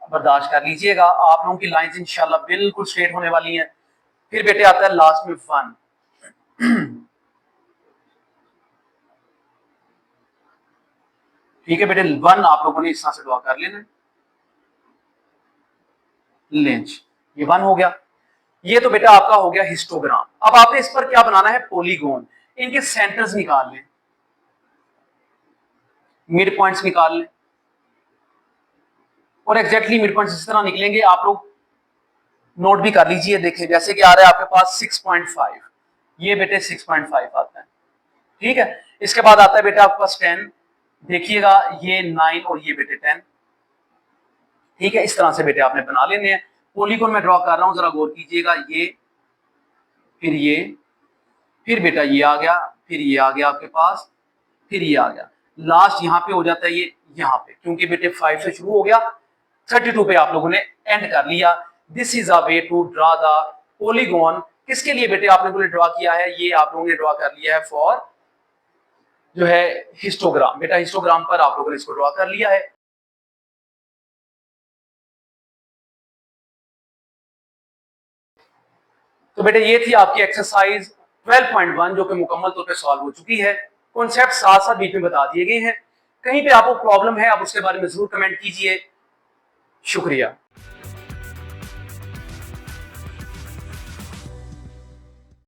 बर्दाश्त कर लीजिएगा। आप लोगों की लाइंस इंशाल्लाह बिल्कुल स्ट्रेट होने वाली हैं। फिर बेटे आता है लास्ट में 1। ठीक है बेटे, 1 आप लोगों ने इस तरह से ड्रॉ कर लेना, लेंच ये 1 हो गया। ये तो बेटा आपका हो गया हिस्टोग्राम। अब आपने इस पर क्या बनाना है, पॉलीगॉन। इनके सेंटर्स निकाल लें, मिड पॉइंट्स निकाल लें, और एग्जैक्टली मिड पॉइंट्स इस तरह निकलेंगे, आप लोग नोट भी कर लीजिए। देखिए जैसे कि आ रहा है आपके पास 6.5, ये बेटे 6.5 आता है, ठीक है। इसके बाद आता है बेटा आपके पास 10, देखिएगा ये 9 और ये बेटे 10, ठीक है। इस तरह से बेटे आपने बना लेने हैं। पॉलीगॉन में ड्रॉ कर रहा हूं, जरा गौर कीजिएगा, ये फिर ये, फिर बेटा ये आ गया, फिर ये आ गया आपके पास, फिर ये आ गया, लास्ट यहां पे हो जाता है ये यहां पे, क्योंकि बेटे 5 से शुरू हो गया, 32 पे आप लोगों ने एंड कर लिया। This is a way to draw the polygon. किसके लिए बेटे आप लोगों ने ड्रॉ किया है, ये आप लोगों ने ड्रॉ कर लिया है फॉर जो है हिस्टोग्राम। बेटा हिस्टोग्राम पर आप लोगों ने इसको ड्रॉ कर लिया है। तो बेटे ये थी आपकी एक्सरसाइज 12.1 जो कि मुकम्मल तौर पे सॉल्व हो चुकी है। कॉन्सेप्ट साथ साथ बीच में बता दिए गए हैं। कहीं पे आपको प्रॉब्लम है आप उसके बारे में जरूर कमेंट कीजिए। शुक्रिया।